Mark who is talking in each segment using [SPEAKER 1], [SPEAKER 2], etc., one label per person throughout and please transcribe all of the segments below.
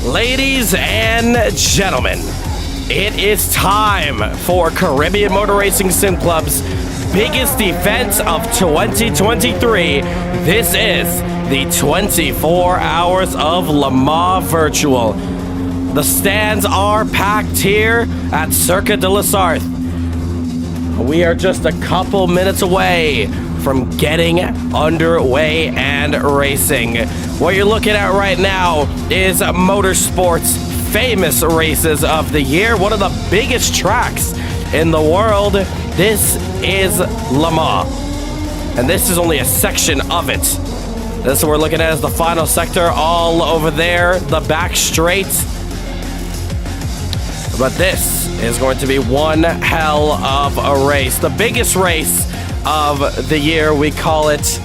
[SPEAKER 1] Ladies and gentlemen, it is time for Caribbean Motor Racing Sim Club's biggest event of 2023. This is the 24 Hours of Le Mans Virtual. The stands are packed here at Circuit de la Sarthe. We are just a couple minutes away from getting underway and racing. What you're looking at right now is motorsports' famous races of the year, one of the biggest tracks in the world. This is Le Mans, and this is only a section of it. This what we're looking at is the final sector, all over there, the back straight. But this is going to be one hell of a race, the biggest race of the year, we call it.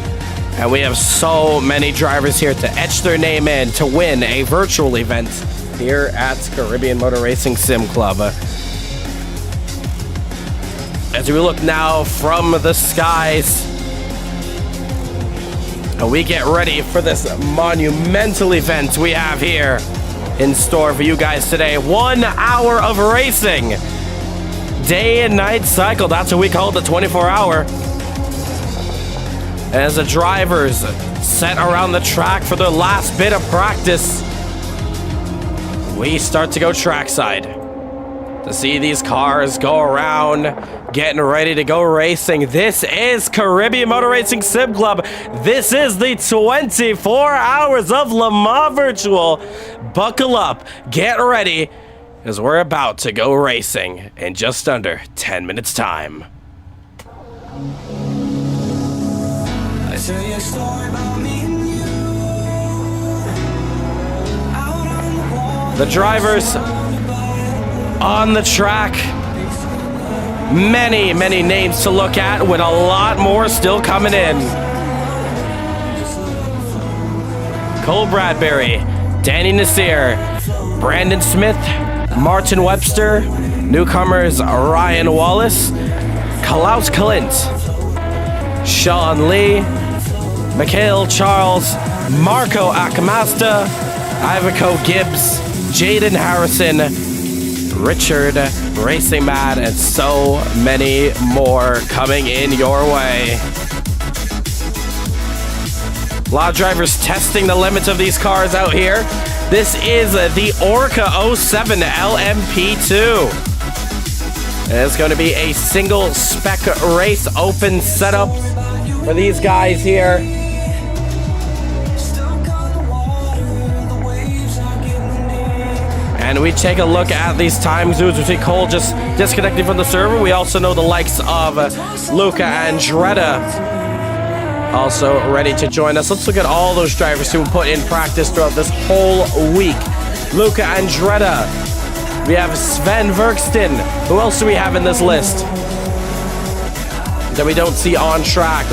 [SPEAKER 1] And we have so many drivers here to etch their name in to win a virtual event here at Caribbean Motor Racing Sim Club. As we look now from the skies, and we get ready for this monumental event we have here in store for you guys today. 1 hour of racing, day and night cycle. That's what we call it, the 24 hour. As the drivers set around the track for their last bit of practice, we start to go trackside to see these cars go around, getting ready to go racing. This is Caribbean Motor Racing Sim Club. This is the 24 Hours of Le Mans Virtual. Buckle up, get ready, because we're about to go racing in just under 10 minutes time. The drivers on the track, many names to look at, with a lot more still coming in. Cole Bradbury, Danny Nasir, Brandon Smith, Martin Webster, newcomers Ryan Wallace, Klaus Klint, Sean Lee, Mikhail Charles, Marco Acamasta, Ivico Gibbs, Jaden Harrison, Richard Racing Mad, and so many more coming in your way. A lot of drivers testing the limits of these cars out here. This is the Orca 07 LMP2. And it's going to be a single spec race, open setup for these guys here. And we take a look at these time zones. We see Cole just disconnecting from the server. We also know the likes of Luca Andretta also ready to join us. Let's look at all those drivers who put in practice throughout this whole week. Luca Andretta. We have Sven Verksten. Who else do we have in this list that we don't see on track?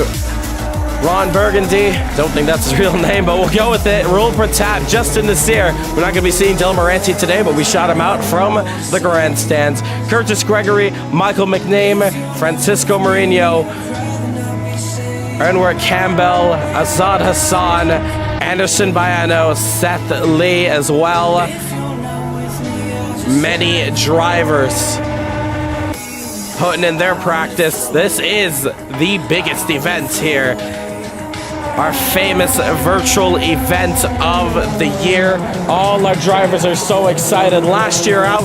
[SPEAKER 1] Ron Burgundy, don't think that's his real name, but we'll go with it. Raul Pratap, Justin Nasir. We're not going to be seeing Del Moranti today, but we shot him out from the grandstands. Curtis Gregory, Michael McName, Francisco Mourinho, Ernwert Campbell, Azad Hassan, Anderson Bayano, Seth Lee as well. Many drivers putting in their practice. This is the biggest event here. Our famous virtual event of the year. All our drivers are so excited. Last year out,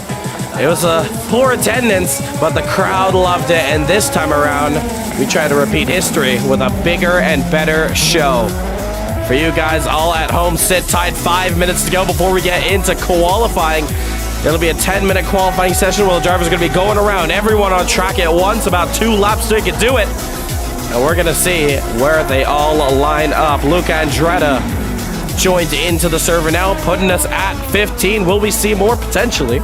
[SPEAKER 1] it was a poor attendance, but the crowd loved it. And this time around, we try to repeat history with a bigger and better show. For you guys all at home, sit tight. 5 minutes to go before we get into qualifying. It'll be a 10-minute qualifying session where the drivers are going to be going around everyone on track at once, about 2 laps so they can do it. And we're going to see where they all line up. Luca Andretta joined into the server now, putting us at 15. Will we see more potentially?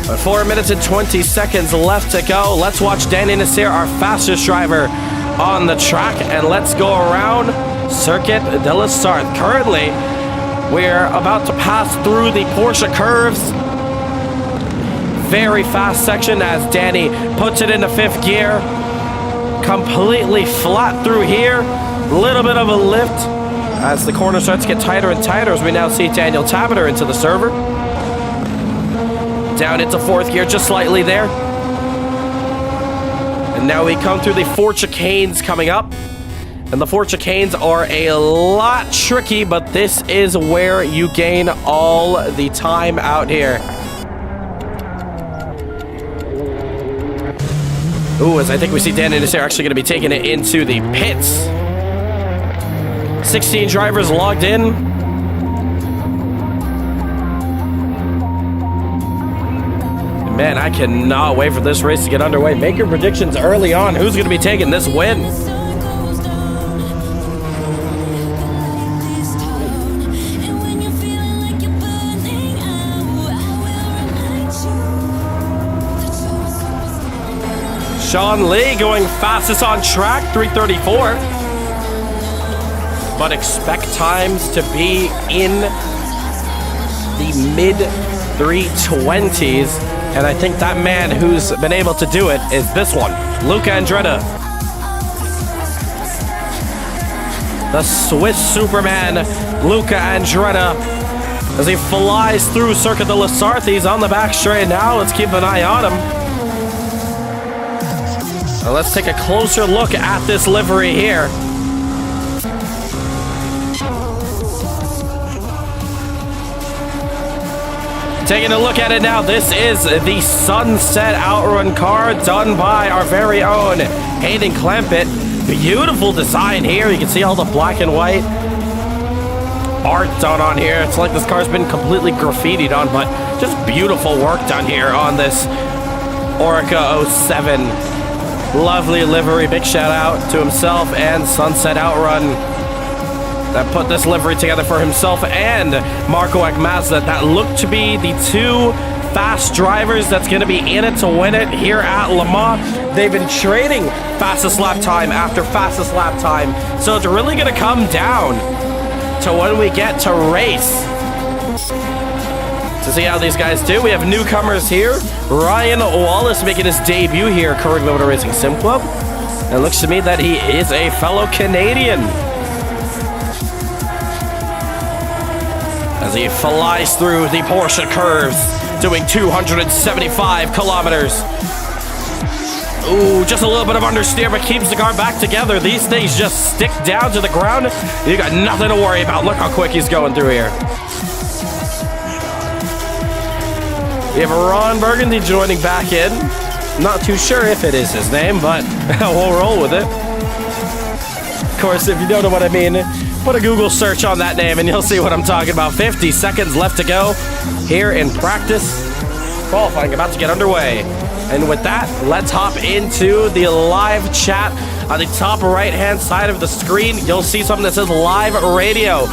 [SPEAKER 1] But 4 minutes and 20 seconds left to go. Let's watch Danny Nasir, our fastest driver on the track, and let's go around Circuit de la Sarthe. Currently, we're about to pass through the Porsche curves. very fast section as Danny puts it into 5th gear. Completely flat through here. Little bit of a lift as the corner starts to get tighter and tighter as we now see Daniel Tabiter into the server. Down into 4th gear just slightly there. And now we come through the 4 chicanes coming up. And the 4 chicanes are a lot tricky, but this is where you gain all the time out here. Ooh, as I think we see Dan and Nasir actually going to be taking it into the pits. 16 drivers logged in. Man, I cannot wait for this race to get underway. Make your predictions early on. Who's going to be taking this win? Sean Lee going fastest on track, 334. But expect times to be in the mid 320s. And I think that man who's been able to do it is this one, Luca Andretta. The Swiss Superman, Luca Andretta, as he flies through Circuit de la Sarthe. He's on the back straight now. Let's keep an eye on him. Now let's take a closer look at this livery here. Taking a look at it now, this is the Sunset Outrun car done by our very own Hayden Clampett. Beautiful design here. You can see all the black and white art done on here. It's like this car's been completely graffitied on, but just beautiful work done here on this Orica 07. Lovely livery. Big shout out to himself and Sunset Outrun that put this livery together for himself and Marco Mazda that look to be the 2 fast drivers that's going to be in it to win it here at Le Mans. They've been trading fastest lap time after fastest lap time, so it's really going to come down to when we get to race to see how these guys do. We have newcomers here. Ryan Wallace making his debut here at Corrigan Motor Racing Sim Club. And it looks to me that he is a fellow Canadian, as he flies through the Porsche curves, doing 275 kilometers. Ooh, just a little bit of understeer, but keeps the car back together. These things just stick down to the ground. You got nothing to worry about. Look how quick he's going through here. We have Ron Burgundy joining back in. Not too sure if it is his name, but we'll roll with it. Of course, if you don't know what I mean, put a Google search on that name and you'll see what I'm talking about. 50 seconds left to go here in practice. Qualifying about to get underway. And with that, let's hop into the live chat. On the top right-hand side of the screen, you'll see something that says live radio.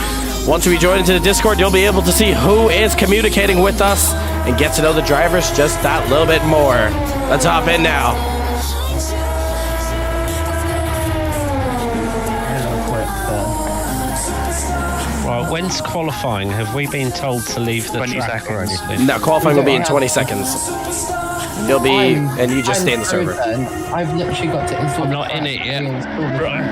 [SPEAKER 1] Once we join into the Discord, you'll be able to see who is communicating with us and get to know the drivers just that little bit more. Let's hop in now.
[SPEAKER 2] Well, when's qualifying? Have we been told to leave the track or anything?
[SPEAKER 1] No, qualifying will be in 20 seconds. You'll be, and you just stay in the server.
[SPEAKER 3] I've literally got to install.
[SPEAKER 2] I'm not in it yet. Right.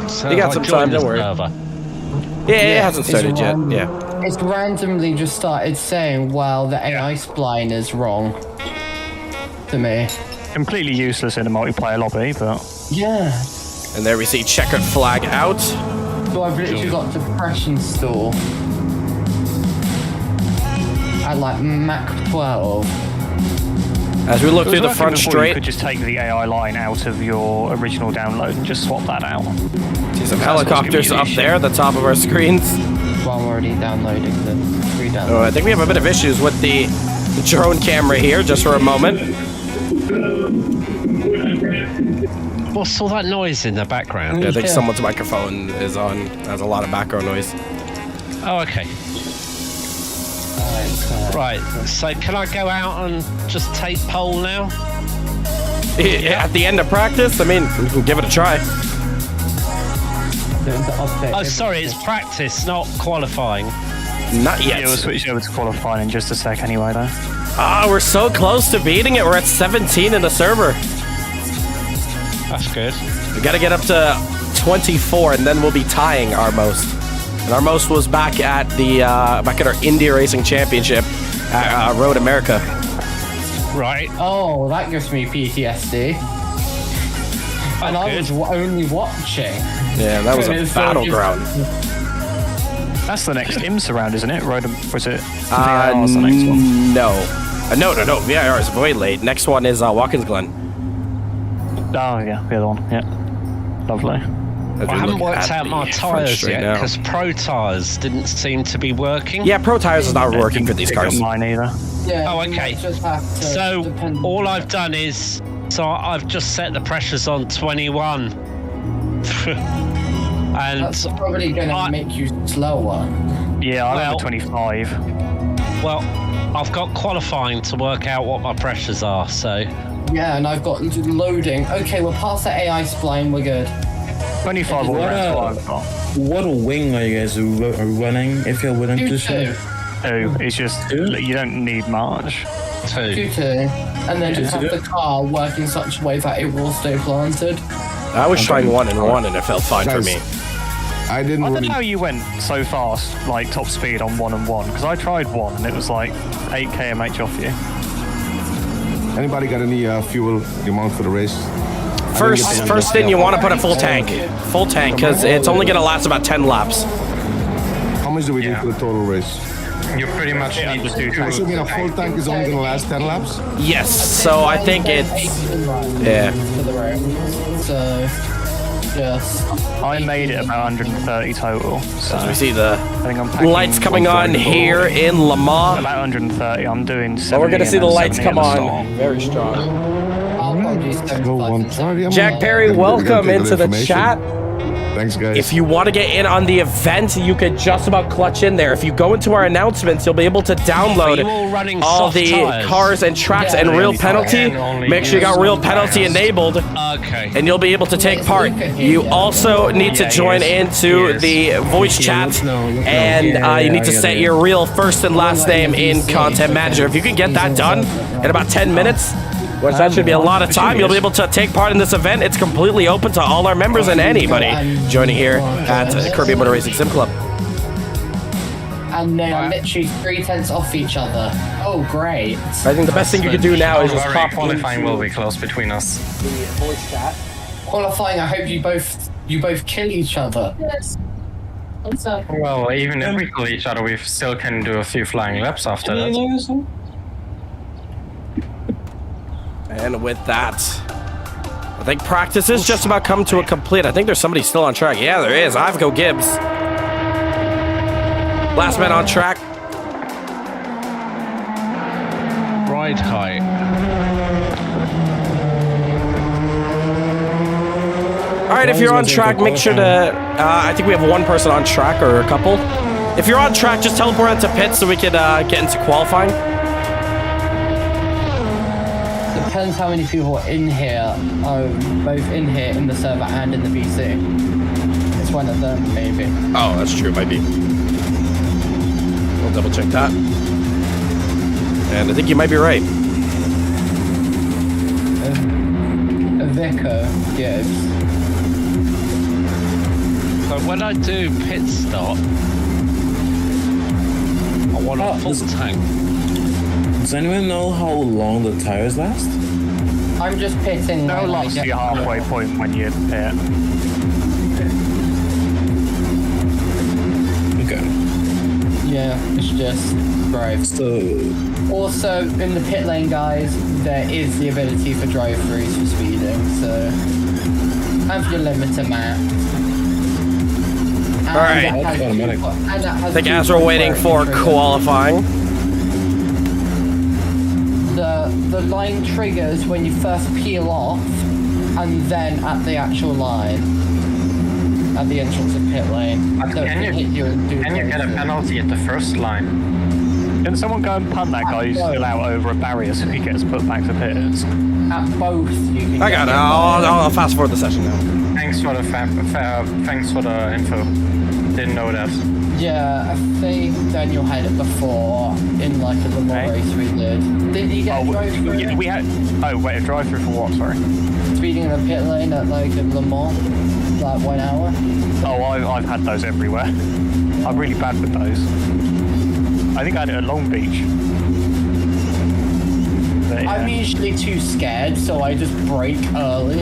[SPEAKER 2] So
[SPEAKER 1] You got some time, don't worry. Yeah, it hasn't started yet. Yeah.
[SPEAKER 3] It's randomly just started saying, well, the AI spline is wrong to me.
[SPEAKER 4] Completely useless in a multiplayer lobby, but...
[SPEAKER 3] Yeah.
[SPEAKER 1] And there we see checkered flag out.
[SPEAKER 3] So I've literally got to press install at like Mach 12.
[SPEAKER 1] As we look through the front straight.
[SPEAKER 4] You could just take the AI line out of your original download and just swap that out.
[SPEAKER 1] See some helicopters up there at the top of our screens.
[SPEAKER 3] Well, I'm already downloading the pre-download.
[SPEAKER 1] Oh, I think we have a bit of issues with the drone camera here, just for a moment.
[SPEAKER 2] What's all that noise in the background?
[SPEAKER 1] Yeah, I think someone's microphone is on. Has a lot of background noise.
[SPEAKER 2] Oh, okay. Right, so can I go out and just take pole now?
[SPEAKER 1] At the end of practice, I mean, we can give it a try.
[SPEAKER 2] Oh, sorry, it's practice, not qualifying.
[SPEAKER 1] Not yet.
[SPEAKER 4] Yeah, we'll switch over to qualifying in just a sec anyway, though.
[SPEAKER 1] Ah, we're so close to beating it. We're at 17 in the server.
[SPEAKER 2] That's good.
[SPEAKER 1] We got to get up to 24, and then we'll be tying our most. And our most was back at the back at our India Racing Championship at Road America.
[SPEAKER 2] Right.
[SPEAKER 3] Oh, that gives me PTSD. And I was only watching.
[SPEAKER 1] Yeah, that was a battleground.
[SPEAKER 4] That's the next IMSA round, isn't it? Road, was it? VIR's the next one.
[SPEAKER 1] No. No. VIR is way late. Next one is Watkins Glen.
[SPEAKER 4] Oh, yeah, the other one. Yeah. Lovely.
[SPEAKER 2] Well, I haven't worked out my tyres yet because Pro tyres didn't seem to be working.
[SPEAKER 1] Yeah, Pro tyres is not working for these cars.
[SPEAKER 4] Mine either.
[SPEAKER 3] Yeah,
[SPEAKER 2] Oh, okay. So all I've done is, I've just set the pressures on 21. And
[SPEAKER 3] That's probably going to make you slower.
[SPEAKER 4] Yeah, I'm at 25.
[SPEAKER 2] Well, I've got qualifying to work out what my pressures are, so...
[SPEAKER 3] Yeah, and I've got loading. Okay, we're past the AI spline, we're good.
[SPEAKER 4] 25 all round, what I've got.
[SPEAKER 5] What wing are you guys running, if you're willing to share?
[SPEAKER 4] 2. It's just, you don't need much.
[SPEAKER 2] 2.
[SPEAKER 3] 2. And then just have the car work in such a way that it will stay planted.
[SPEAKER 1] I was trying 1 and 1 and it felt fine for me.
[SPEAKER 6] I didn't
[SPEAKER 4] I don't
[SPEAKER 6] really...
[SPEAKER 4] know how you went so fast, like top speed on 1 and 1, because I tried 1 and it was like 8 kmh off you.
[SPEAKER 6] Anybody got any fuel demand for the race?
[SPEAKER 1] First thing, you want to put a full tank. Full tank, because it's only going to last about 10 laps.
[SPEAKER 6] How much do we need for the total race?
[SPEAKER 7] You pretty much need to...
[SPEAKER 6] So you mean a full tank is only going to last 10 laps?
[SPEAKER 1] Yes, so I think it's... Yeah.
[SPEAKER 3] For the round. So, yes.
[SPEAKER 4] I made it about 130 total. So
[SPEAKER 1] We see the
[SPEAKER 4] I think I'm packing
[SPEAKER 1] lights coming on here in Le Mans.
[SPEAKER 4] about 130. I'm doing 70.
[SPEAKER 1] Well, we're going to see the
[SPEAKER 4] and then
[SPEAKER 1] lights
[SPEAKER 4] 70
[SPEAKER 1] come
[SPEAKER 4] at the
[SPEAKER 1] on
[SPEAKER 4] start.
[SPEAKER 1] very strong.
[SPEAKER 3] I'll probably
[SPEAKER 6] Go 130.
[SPEAKER 1] Jack Perry, welcome into the chat.
[SPEAKER 6] Thanks, guys.
[SPEAKER 1] If you want to get in on the event, you could just about clutch in there. If you go into our announcements, you'll be able to download
[SPEAKER 2] Are you all running
[SPEAKER 1] all
[SPEAKER 2] soft
[SPEAKER 1] the
[SPEAKER 2] tyres?
[SPEAKER 1] cars and tracks
[SPEAKER 3] Yeah,
[SPEAKER 1] and real
[SPEAKER 4] only
[SPEAKER 1] penalty.
[SPEAKER 7] only
[SPEAKER 1] Make sure you got
[SPEAKER 7] use
[SPEAKER 1] real
[SPEAKER 7] soft
[SPEAKER 1] penalty
[SPEAKER 7] tyres.
[SPEAKER 1] enabled,
[SPEAKER 2] Okay.
[SPEAKER 1] and you'll be able to take part. You also need to join into the voice chat, and you need to set your real first and last name in Content Manager. If you can get that done in about 10 minutes, which that should be a lot of time, you'll be able to take part in this event. It's completely open to all our members and anybody joining here at Caribbean Motor Racing Sim Club.
[SPEAKER 3] And they are literally 3/10 off each other. Oh, great.
[SPEAKER 1] I think the best thing you could do now is just
[SPEAKER 7] Very
[SPEAKER 1] pop
[SPEAKER 7] qualifying will be close between us.
[SPEAKER 1] the voice chat.
[SPEAKER 3] Qualifying, I hope you both kill each other.
[SPEAKER 8] Yes.
[SPEAKER 7] Well, even if we kill each other, we still can do a few flying laps after that.
[SPEAKER 1] And with that, I think practice is just about come to a complete. I think there's somebody still on track. Yeah, there is. Ivo Gibbs. Last man on track.
[SPEAKER 2] Ride height.
[SPEAKER 1] All right, if you're on track, make sure to. I think we have one person on track or a couple. If you're on track, just teleport out to pit so we could get into qualifying.
[SPEAKER 3] Depends how many people are in here. Oh, both in here, in the server and in the VC. It's one of them, maybe.
[SPEAKER 1] Oh, that's true. Might be. We'll double check that. And I think you might be right.
[SPEAKER 3] Vico Gibbs.
[SPEAKER 2] So when I do pit stop, I want a full tank.
[SPEAKER 5] Does anyone know how long the tires last?
[SPEAKER 3] I'm just pitting.
[SPEAKER 4] They'll
[SPEAKER 3] when I
[SPEAKER 4] last
[SPEAKER 3] get-
[SPEAKER 4] you halfway point when you hit.
[SPEAKER 5] Okay.
[SPEAKER 3] Yeah, it's just drive.
[SPEAKER 5] So,
[SPEAKER 3] Also, in the pit lane, guys, there is the ability for drive-throughs for speeding, so have your limiter map.
[SPEAKER 1] All right. I think as we're waiting for qualifying.
[SPEAKER 3] The line triggers when you first peel off, and then at the actual line, at the entrance of pit lane.
[SPEAKER 7] But
[SPEAKER 3] So it
[SPEAKER 7] can
[SPEAKER 3] hit you and do
[SPEAKER 7] you get a
[SPEAKER 3] drive-through.
[SPEAKER 7] penalty at the first line?
[SPEAKER 4] Can someone go and punt that guy who's still out over a barrier so he gets put back to pits?
[SPEAKER 3] At both, you can.
[SPEAKER 1] I got it. I'll fast forward the session now.
[SPEAKER 7] Thanks for the info. Didn't know that.
[SPEAKER 3] Yeah, I think Daniel had it before in like a Le Mans race we did. Did you get a drive-through?
[SPEAKER 4] Yeah, we had. Oh wait, a drive-through for what? Sorry.
[SPEAKER 3] Speeding in a pit lane at like a Le Mans, like 1 hour.
[SPEAKER 4] Oh, I've had those everywhere. I'm really bad with those. I think I had it at Long Beach. But, yeah.
[SPEAKER 3] I'm usually too scared, so I just brake early.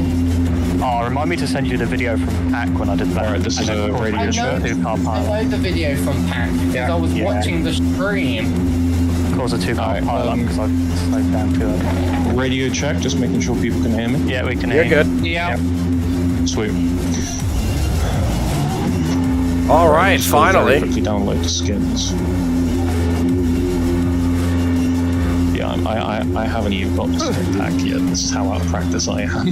[SPEAKER 4] Oh, remind me to send you the video from Pack when I did that.
[SPEAKER 7] Alright, this is a radio check.
[SPEAKER 3] I know the video from Pack because I was watching the stream.
[SPEAKER 4] Cause a 2-car pile up because I slowed down too early.
[SPEAKER 7] Radio check, just making sure people can hear me.
[SPEAKER 4] Yeah, we can hear
[SPEAKER 1] You're
[SPEAKER 4] you.
[SPEAKER 1] good.
[SPEAKER 2] Yeah.
[SPEAKER 7] Sweet.
[SPEAKER 1] All right, finally.
[SPEAKER 7] Quickly download the skins. Yeah, I haven't even got the skin pack yet. This is how out of practice I am.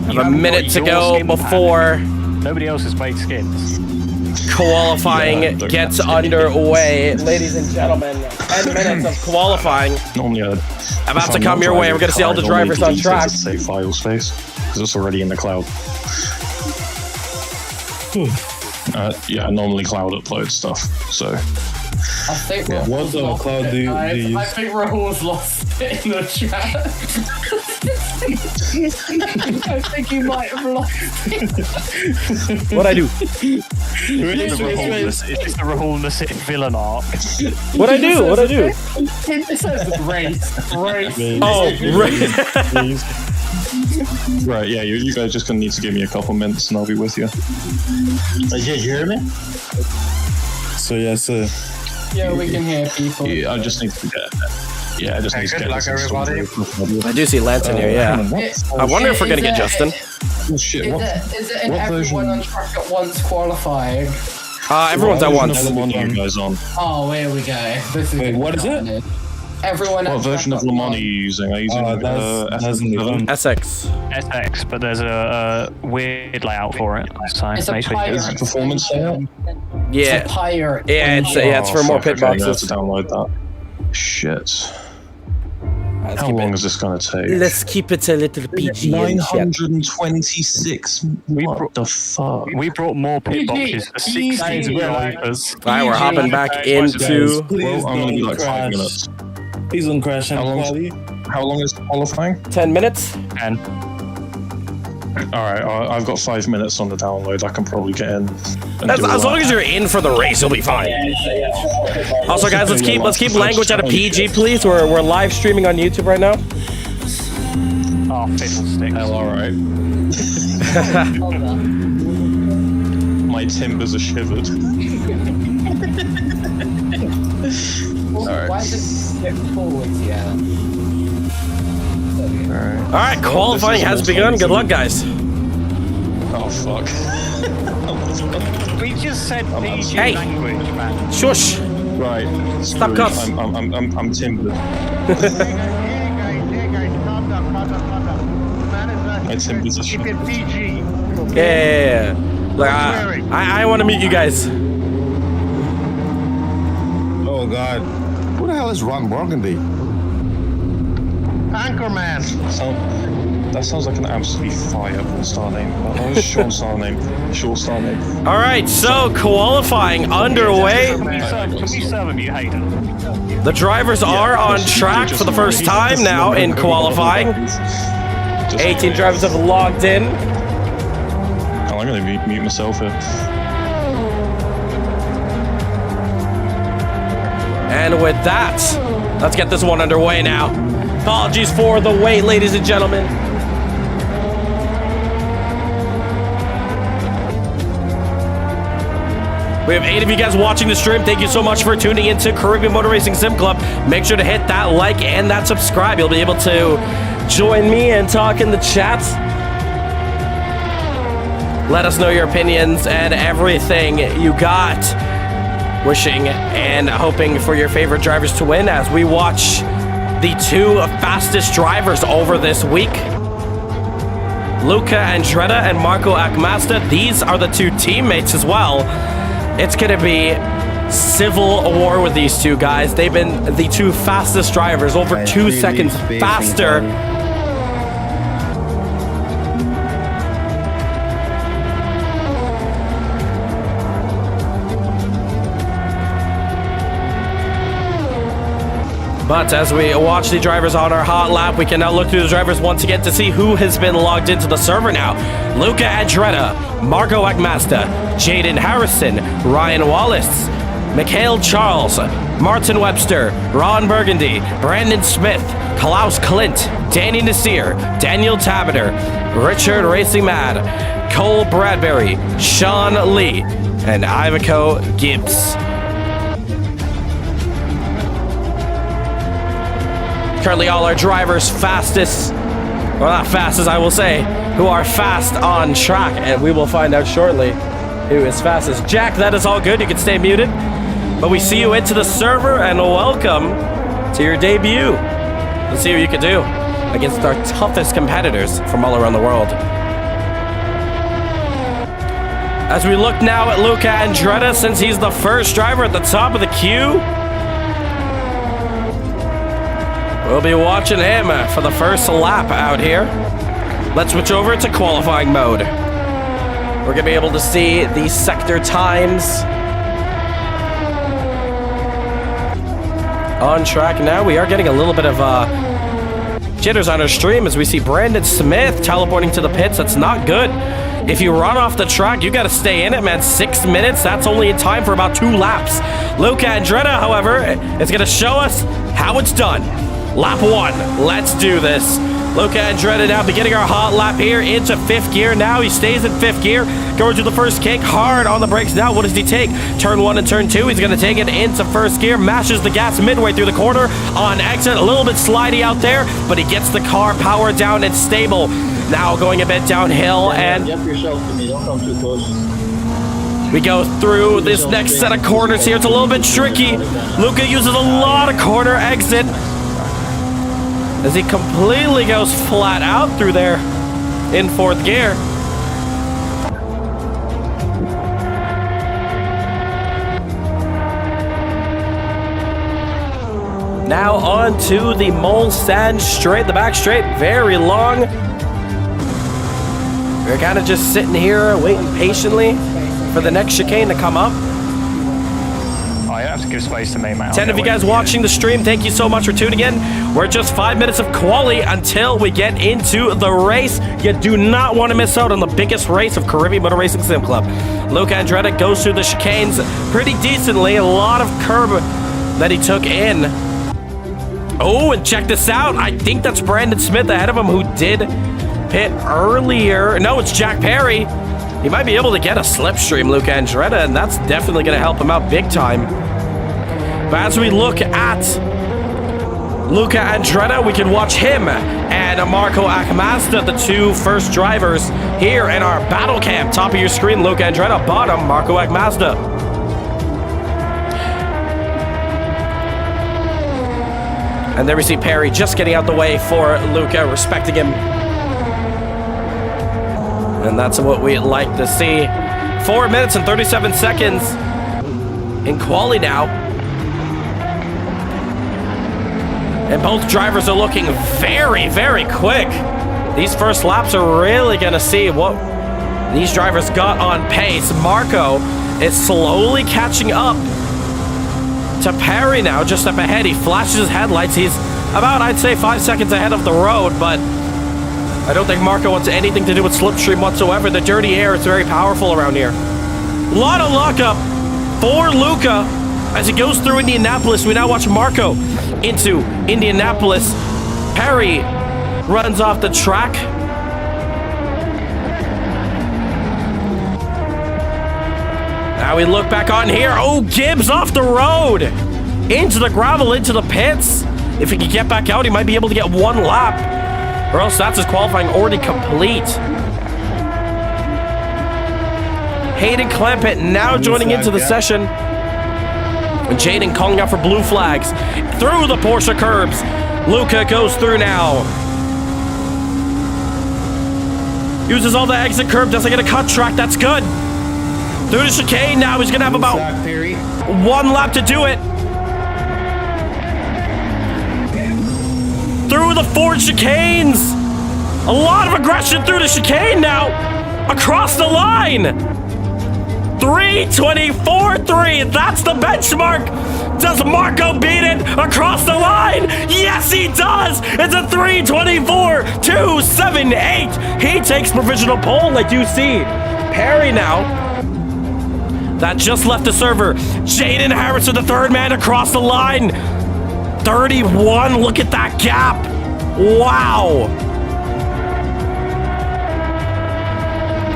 [SPEAKER 1] Have a minute to go before
[SPEAKER 4] Nobody else has made skins.
[SPEAKER 1] qualifying gets underway. Ladies and gentlemen, 10 minutes of qualifying
[SPEAKER 7] Normally,
[SPEAKER 1] about to come your way. We're going to see all the drivers on track.
[SPEAKER 7] Save file space because it's already in the cloud. Yeah, I normally cloud upload stuff. So
[SPEAKER 3] I think
[SPEAKER 5] What cloud do you use?
[SPEAKER 3] I think Rahul's lost it in the chat. I think you might have lost it.
[SPEAKER 1] What'd I do?
[SPEAKER 4] It's the Rahul Nassim villain arc.
[SPEAKER 1] What'd I do? What'd I do?
[SPEAKER 3] It says race.
[SPEAKER 1] Oh, right.
[SPEAKER 7] right, yeah, you guys just gonna need to give me a couple minutes and I'll be with you.
[SPEAKER 5] You hear me? So yes,
[SPEAKER 3] Yeah, we can hear people.
[SPEAKER 7] Yeah, I just need to get. Yeah, I just need to good get luck, this installed. everybody.
[SPEAKER 1] I do see Lance in here, yeah. I wonder if we're going to get Justin.
[SPEAKER 7] Oh shit! What?
[SPEAKER 3] Is it an
[SPEAKER 7] what
[SPEAKER 3] everyone
[SPEAKER 7] version?
[SPEAKER 3] on track at once qualifying?
[SPEAKER 1] Everyone's at
[SPEAKER 7] What
[SPEAKER 1] once.
[SPEAKER 7] version of Le Mans are you guys on?
[SPEAKER 3] Oh, here we go. This is
[SPEAKER 5] Wait, what is it?
[SPEAKER 3] Everyone
[SPEAKER 7] What
[SPEAKER 3] at
[SPEAKER 7] version
[SPEAKER 3] track
[SPEAKER 7] of
[SPEAKER 3] at
[SPEAKER 7] Le Mans are
[SPEAKER 3] once.
[SPEAKER 7] you using? Are you using
[SPEAKER 5] that's in the
[SPEAKER 7] SF7?
[SPEAKER 1] SX.
[SPEAKER 4] SX, but there's a weird layout for it. So
[SPEAKER 3] It's a
[SPEAKER 4] make sure you
[SPEAKER 3] pirate.
[SPEAKER 7] Is it performance layout?
[SPEAKER 1] Yeah.
[SPEAKER 3] It's a pirate.
[SPEAKER 1] Yeah, it's for more
[SPEAKER 7] fuck,
[SPEAKER 1] pit
[SPEAKER 7] okay, I'm gonna have
[SPEAKER 1] boxes.
[SPEAKER 7] to download that. Shit.
[SPEAKER 1] Let's
[SPEAKER 7] How
[SPEAKER 1] keep
[SPEAKER 7] long
[SPEAKER 1] it-
[SPEAKER 7] is this gonna take?
[SPEAKER 1] Let's keep it a little PG. and shit.
[SPEAKER 7] 926. What the fuck?
[SPEAKER 4] we brought more pit
[SPEAKER 3] PG.
[SPEAKER 4] boxes for 16 drivers.
[SPEAKER 1] Alright, we're hopping back into.
[SPEAKER 5] please
[SPEAKER 7] Well, I'm gonna be
[SPEAKER 5] don't
[SPEAKER 7] like 5
[SPEAKER 5] crash.
[SPEAKER 7] minutes.
[SPEAKER 5] Please don't crash
[SPEAKER 7] How
[SPEAKER 5] and
[SPEAKER 7] long?
[SPEAKER 5] quality.
[SPEAKER 7] How long is qualifying?
[SPEAKER 1] 10 minutes.
[SPEAKER 4] And
[SPEAKER 7] Alright, I've got 5 minutes on the download. I can probably get in. and
[SPEAKER 1] As
[SPEAKER 7] do a
[SPEAKER 1] long
[SPEAKER 7] lap.
[SPEAKER 1] as you're in for the race, you'll be fine. Also, guys, let's keep language out of PG, please. We're live streaming on YouTube right now.
[SPEAKER 4] oh, fiddlesticks.
[SPEAKER 7] Hell, alright.
[SPEAKER 3] Hold on.
[SPEAKER 7] My timbers are shivered.
[SPEAKER 3] Why does it skip forwards? Yeah.
[SPEAKER 1] All right, qualifying has begun. Good luck, guys.
[SPEAKER 7] Oh fuck.
[SPEAKER 4] We just said PG
[SPEAKER 1] Hey.
[SPEAKER 4] language, man.
[SPEAKER 1] Shush.
[SPEAKER 7] Right.
[SPEAKER 1] Stop
[SPEAKER 7] screw it.
[SPEAKER 1] cuss.
[SPEAKER 7] I'm timbered. My timbers are shivered.
[SPEAKER 1] Yeah. Look, I want to meet you guys.
[SPEAKER 6] Oh God. Who the hell is Ron Burgundy?
[SPEAKER 7] That sounds like an absolutely fireable star name. Short star name. Short star name.
[SPEAKER 1] All right, so qualifying underway.
[SPEAKER 4] Can we serve of you, Hayden?
[SPEAKER 1] The drivers are on track for the first time now in qualifying. 18 drivers have logged in.
[SPEAKER 7] Oh, I'm gonna mute myself here.
[SPEAKER 1] And with that, let's get this one underway now. Apologies for the wait, ladies and gentlemen. We have 8 of you guys watching the stream. Thank you so much for tuning into Caribbean Motor Racing Sim Club. Make sure to hit that like and that subscribe. You'll be able to join me and talk in the chat. Let us know your opinions and everything you got. Wishing and hoping for your favorite drivers to win as we watch the 2 fastest drivers over this week. Luca Andretta and Marco Akmasta. These are the 2 teammates as well. It's going to be civil war with these 2 guys. They've been the 2 fastest drivers, over 2 seconds faster. But as we watch the drivers on our hot lap, we can now look through the drivers once again to see who has been logged into the server now. Luca Andretta, Marco Agmasta, Jaden Harrison, Ryan Wallace, Mikhail Charles, Martin Webster, Ron Burgundy, Brandon Smith, Klaus Clint, Danny Nasir, Daniel Tabiter, Richard Racing Mad, Cole Bradbury, Sean Lee, and Ivico Gibbs. Currently all our drivers fastest, well not fastest I will say, who are fast on track, and we will find out shortly who is fastest. Jack, that is all good, you can stay muted. But we see you into the server, and welcome to your debut. Let's see what you can do against our toughest competitors from all around the world. As we look now at Luca Andretta, since he's the first driver at the top of the queue, we'll be watching him for the first lap out here. Let's switch over to qualifying mode. We're gonna be able to see the sector times. On track now, we are getting a little bit of jitters on our stream as we see Brandon Smith teleporting to the pits. That's not good. If you run off the track, you gotta stay in it, man. 6 minutes, that's only in time for about 2 laps. Luca Andretta, however, is gonna show us how it's done. Lap 1, let's do this. Luca Andretta now beginning our hot lap here into 5th gear. Now he stays in 5th gear, going to the first kick, hard on the brakes. Now what does he take? Turn 1 and turn 2, he's gonna take it into 1st gear, mashes the gas midway through the corner on exit, a little bit slidey out there, but he gets the car powered down and stable. Now going a bit downhill, and we go through this next set of corners here. It's a little bit tricky. Luca uses a lot of corner exit as he completely goes flat out through there in 4th gear. Now on to the Mole Sand straight, the back straight, very long. We're kind of just sitting here waiting patiently for the next chicane to come up.
[SPEAKER 4] I have to give space to me, mate.
[SPEAKER 1] 10 of you guys watching the stream, thank you so much for tuning in. We're just 5 minutes of quali until we get into the race. You do not want to miss out on the biggest race of Caribbean Motor Racing Sim Club. Luca Andretta goes through the chicanes pretty decently. A lot of curb that he took in. Oh, and check this out. I think that's Brandon Smith ahead of him who did pit earlier. No, it's Jack Perry. He might be able to get a slipstream, Luca Andretta, and that's definitely going to help him out big time. But as we look at Luca Andretta, we can watch him and Marco Akmazda, the 2 first drivers here in our battle camp. Top of your screen, Luca Andretta, bottom, Marco Akmazda. And there we see Perry just getting out the way for Luca, respecting him. And that's what we like to see. 4 minutes and 37 seconds in quali now. And both drivers are looking very, very quick. These first laps are really going to see what these drivers got on pace. Marco is slowly catching up to Perry now, just up ahead. He flashes his headlights. He's about, I'd say, 5 seconds ahead of the road, but I don't think Marco wants anything to do with slipstream whatsoever. The dirty air is very powerful around here. A lot of lockup for Luca as he goes through Indianapolis. We now watch Marco into Indianapolis. Perry runs off the track. Now we look back on here. Oh, Gibbs off the road. Into the gravel, into the pits. If he can get back out, he might be able to get 1 lap. Or else that's his qualifying already complete. Hayden Clampett now joining into the session. And Jaden calling out for blue flags. Through the Porsche curbs. Luca goes through now. Uses all the exit curb, doesn't get a cut track, that's good. Through the chicane now, he's gonna have about 1 lap to do it. Through the 4 chicanes. A lot of aggression through the chicane now. Across the line. 3:24.3. That's the benchmark. Does Marco beat it across the line? Yes, he does. It's a 3:24.278. He takes provisional pole. I do see Perry now. That just left the server. Jaden Harrison, the third man across the line. 31. Look at that gap. Wow.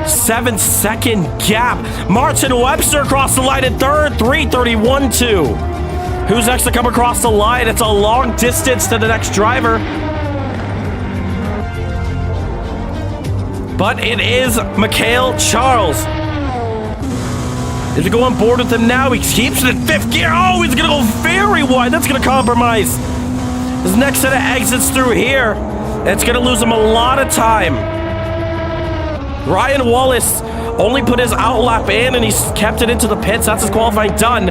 [SPEAKER 1] 7-second gap. Martin Webster across the line in third. 3:31.2. Who's next to come across the line? It's a long distance to the next driver. But it is Mikhail Charles. Is he go on board with him now? He keeps it in fifth gear. Oh, he's going to go very wide. That's going to compromise his next set of exits through here. It's going to lose him a lot of time. Ryan Wallace only put his outlap in and he's kept it into the pits. That's his qualifying done.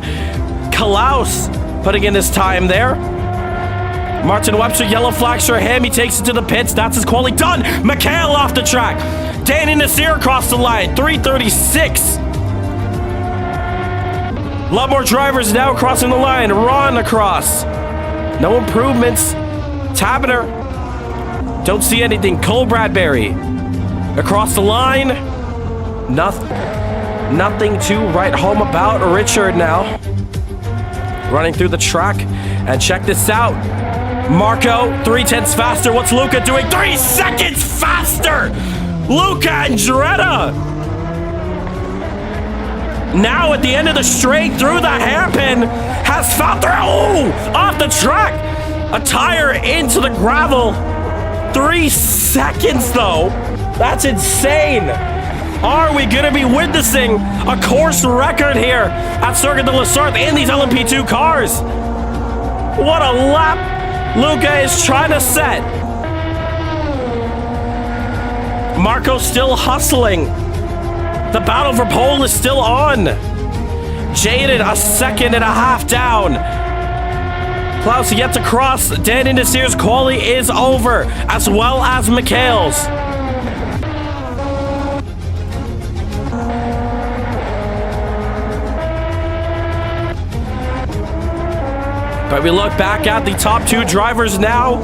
[SPEAKER 1] Klaus putting in his time there. Martin Webster, yellow flags for him. He takes it to the pits. That's his quality done. Mikhail off the track. Danny Nasir across the line. 3:36. A lot more drivers now crossing the line. Ron across. No improvements. Tabiner. Don't see anything. Cole Bradbury across the line. Nothing to write home about. Richard now running through the track. And check this out. Marco, 3/10 faster. What's Luca doing? 3 seconds faster! Luca Andretta! Now at the end of the straight, through the hairpin, has found through. Oh, off the track. A tire into the gravel. 3 seconds though. That's insane. Are we going to be witnessing a course record here at Circuit de la Sarthe in these LMP2 cars? What a lap Luca is trying to set. Marco still hustling. The battle for pole is still on. Jaden a 1.5 seconds down. Klaus yet to cross. Danny Nasir's quali is over, as well as Mikhail's. But we look back at the top 2 drivers now,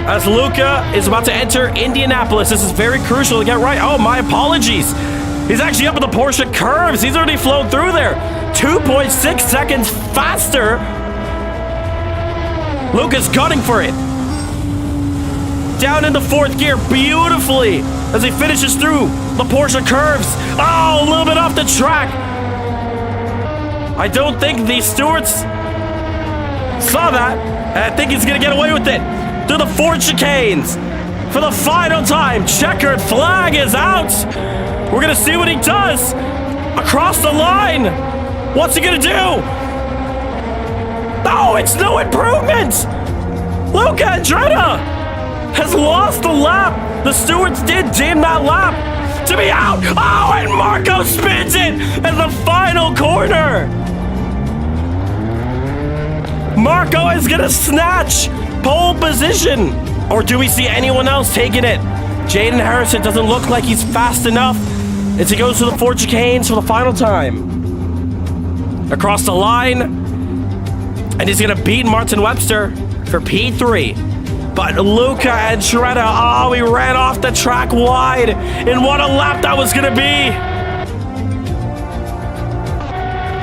[SPEAKER 1] as Luca is about to enter Indianapolis. This is very crucial to get right. Oh, my apologies. He's actually up at the Porsche curves. He's already flown through there. 2.6 seconds faster. Luca's gunning for it. Down in the 4th gear beautifully as he finishes through the Porsche curves. Oh, a little bit off the track. I don't think the stewards saw that. I think he's going to get away with it. Through the 4 chicanes. For the final time, checkered flag is out. We're going to see what he does. Across the line. What's he going to do? Oh, it's no improvement. Luca Andretta has lost the lap. The stewards did deem that lap to be out. Oh, and Marco spins it in the final corner. Marco is going to snatch pole position. Or do we see anyone else taking it? Jaden Harrison doesn't look like he's fast enough as he goes to the 4 chicanes for the final time. Across the line. And he's going to beat Martin Webster for P3. But Luca Andretta, oh, he ran off the track wide. And what a lap that was going to be.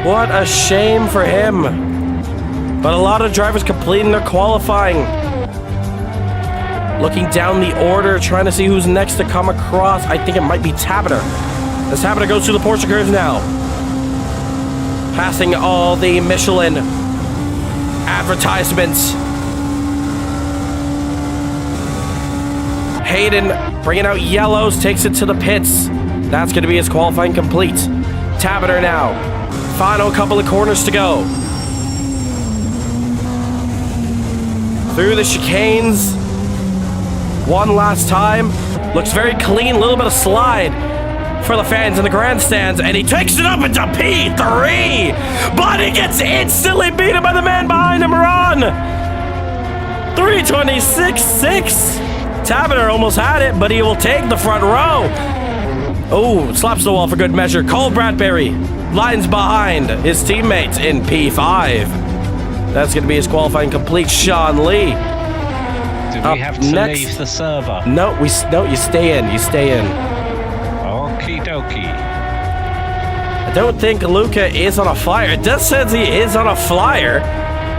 [SPEAKER 1] What a shame for him. But a lot of drivers completing their qualifying. Looking down the order, trying to see who's next to come across. I think it might be Tabiter. As Tabiter goes through the Porsche curves now. Passing all the Michelin advertisements. Hayden bringing out yellows, takes it to the pits. That's going to be his qualifying complete. Tabiter now. Final couple of corners to go. Through the chicanes. One last time. Looks very clean. A little bit of slide for the fans in the grandstands. And he takes it up into P3. But he gets instantly beaten by the man behind him, Ron. 3:26.6. Tabiter almost had it, but he will take the front row. Oh, slaps the wall for good measure. Cole Bradbury lines behind his teammates in P5. That's going to be his qualifying complete, Sean Lee.
[SPEAKER 2] Do we have to leave the server?
[SPEAKER 1] No, you stay in. You stay in.
[SPEAKER 2] Okie dokie.
[SPEAKER 1] I don't think Luca is on a flyer. It does say he is on a flyer,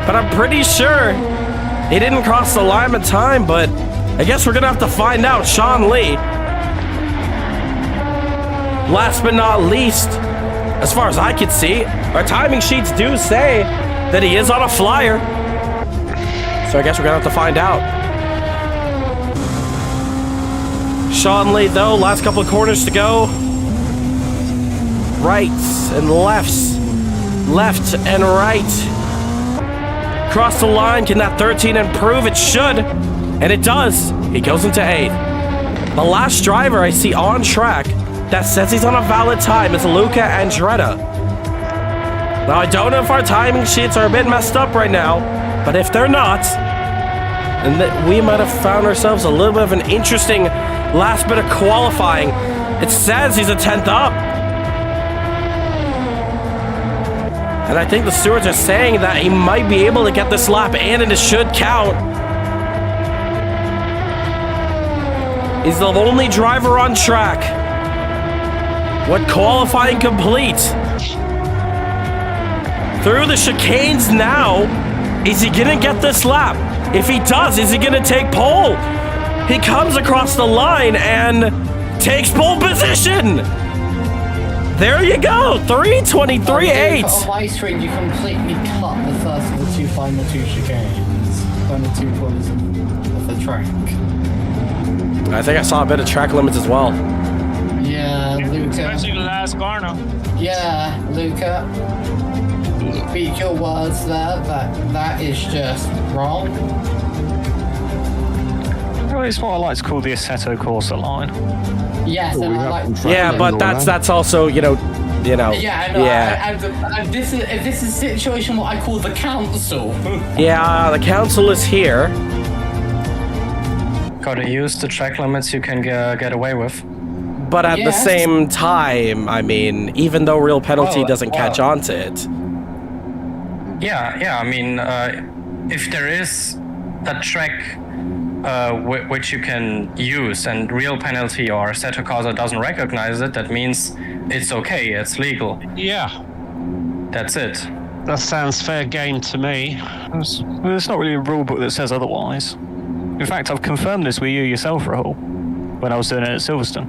[SPEAKER 1] but I'm pretty sure he didn't cross the line in time, but I guess we're going to have to find out. Sean Lee. Last but not least, as far as I can see, our timing sheets do say that he is on a flyer. So I guess we're going to have to find out. Sean Lee, though, last couple of corners to go. Rights and lefts. Left and right. Cross the line. Can that 13 improve? It should. And it does. He goes into 8th. The last driver I see on track that says he's on a valid time is Luca Andretti. Now, I don't know if our timing sheets are a bit messed up right now, but if they're not, then we might have found ourselves a little bit of an interesting last bit of qualifying. It says he's a 10th up. And I think the stewards are saying that he might be able to get this lap and it should count. He's the only driver on track. What qualifying complete? Through the chicanes now. Is he gonna get this lap? If he does, is he gonna take pole? He comes across the line and takes pole position. There you go, 3:23.8.
[SPEAKER 3] On my screen, you completely cut the first of the final two chicanes. Final 2 corners of the track.
[SPEAKER 1] I think I saw a bit of track limits as well.
[SPEAKER 3] Yeah, Luca.
[SPEAKER 4] Especially the last corner.
[SPEAKER 3] Yeah, Luca. Speak your words there. That is just wrong.
[SPEAKER 4] Well, it's what I like to call the assetto corsa line.
[SPEAKER 3] Yes, and I like.
[SPEAKER 1] Yeah, but that's also you know.
[SPEAKER 3] Yeah, I know.
[SPEAKER 1] Yeah.
[SPEAKER 3] This is a situation what I call the council.
[SPEAKER 1] Yeah, the council is here.
[SPEAKER 7] Gotta use the track limits you can get away with.
[SPEAKER 1] But at the same time, I mean, even though real penalty doesn't catch on to it.
[SPEAKER 7] Yeah. I mean, if there is a track which you can use and real penalty or assetto corsa doesn't recognize it, that means it's okay, it's legal.
[SPEAKER 2] Yeah.
[SPEAKER 7] That's it.
[SPEAKER 2] That sounds fair game to me.
[SPEAKER 4] There's not really a rule book that says otherwise. In fact, I've confirmed this with you yourself, Rahul, when I was doing it at Silverstone.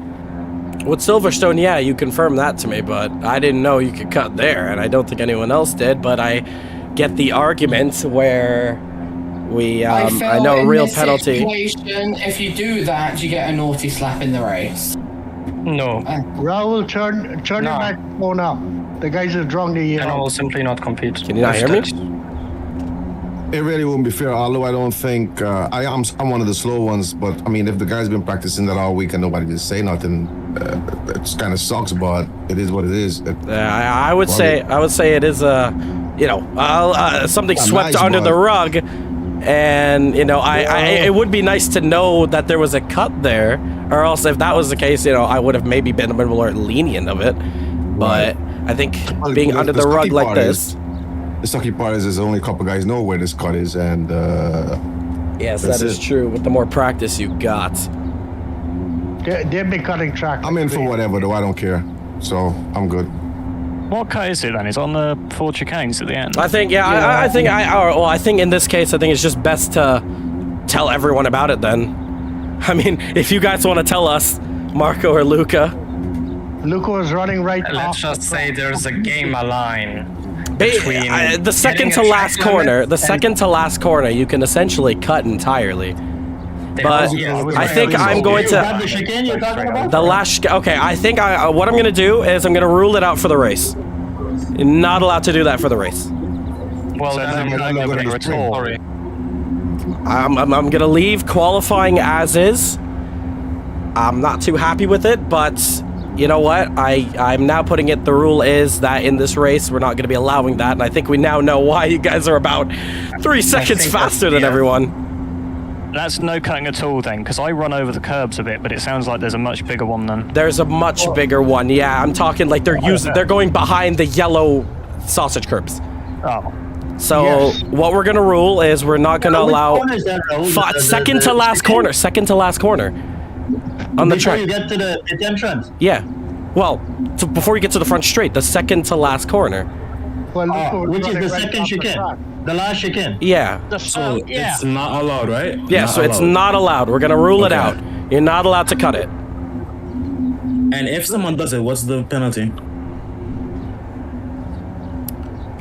[SPEAKER 1] With Silverstone, yeah, you confirmed that to me, but I didn't know you could cut there, and I don't think anyone else did, but I get the argument where I know real penalty.
[SPEAKER 3] Situation, if you do that, you get a naughty slap in the race.
[SPEAKER 7] No.
[SPEAKER 8] Rahul, turn your microphone up. The guys are drunk to you.
[SPEAKER 7] And I will simply not compete.
[SPEAKER 1] Can you not hear me?
[SPEAKER 6] It really wouldn't be fair, although I don't think I'm one of the slow ones. But I mean, if the guy's been practicing that all week and nobody did say nothing, it kind of sucks. But it is what it is.
[SPEAKER 1] I would say it is something swept
[SPEAKER 6] nice,
[SPEAKER 1] under
[SPEAKER 6] but
[SPEAKER 1] the rug, and it would be nice to know that there was a cut there, or else if that was the case, I would have maybe been a bit more lenient of it. But I think being under the rug like this.
[SPEAKER 6] The sucky part is there's only a couple guys know where this cut is, and
[SPEAKER 1] yes, that is true. With the more practice you got,
[SPEAKER 8] they'll be cutting track.
[SPEAKER 6] I'm in for whatever, though. I don't care, so I'm good.
[SPEAKER 4] What cut is it then? It's on the 4 chicanes at the end.
[SPEAKER 1] I think, I think in this case, I think it's just best to tell everyone about it. Then, I mean, if you guys want to tell us, Marco or Luca.
[SPEAKER 8] Luca was running right.
[SPEAKER 7] Let's just say there's a gamer line.
[SPEAKER 1] The second to last corner, you can essentially cut entirely. But I think I'm going to the last. Okay, I think what I'm going to do is I'm going to rule it out for the race. You're not allowed to do that for the race.
[SPEAKER 7] Well, then I'm not going to sorry.
[SPEAKER 1] I'm going to leave qualifying as is. I'm not too happy with it, but you know what? I'm now putting it. The rule is that in this race, we're not going to be allowing that. And I think we now know why you guys are about 3 seconds faster than everyone.
[SPEAKER 4] That's no cutting at all then, because I run over the curbs a bit, but it sounds like there's a much bigger one then.
[SPEAKER 1] There's a much bigger one. Yeah, I'm talking like they're going behind the yellow sausage curbs.
[SPEAKER 4] Oh.
[SPEAKER 1] So what we're gonna rule is we're not gonna allow second to last corner on the track.
[SPEAKER 9] Before you get to the pit entrance.
[SPEAKER 1] Yeah. Well, so before you get to the front straight, the second to last corner.
[SPEAKER 8] Well,
[SPEAKER 9] Which is the second chicane. The last chicane.
[SPEAKER 1] Yeah.
[SPEAKER 5] So it's not allowed, right?
[SPEAKER 1] Yeah, so it's not allowed. We're gonna rule it out. You're not allowed to cut it.
[SPEAKER 5] And if someone does it, what's the penalty?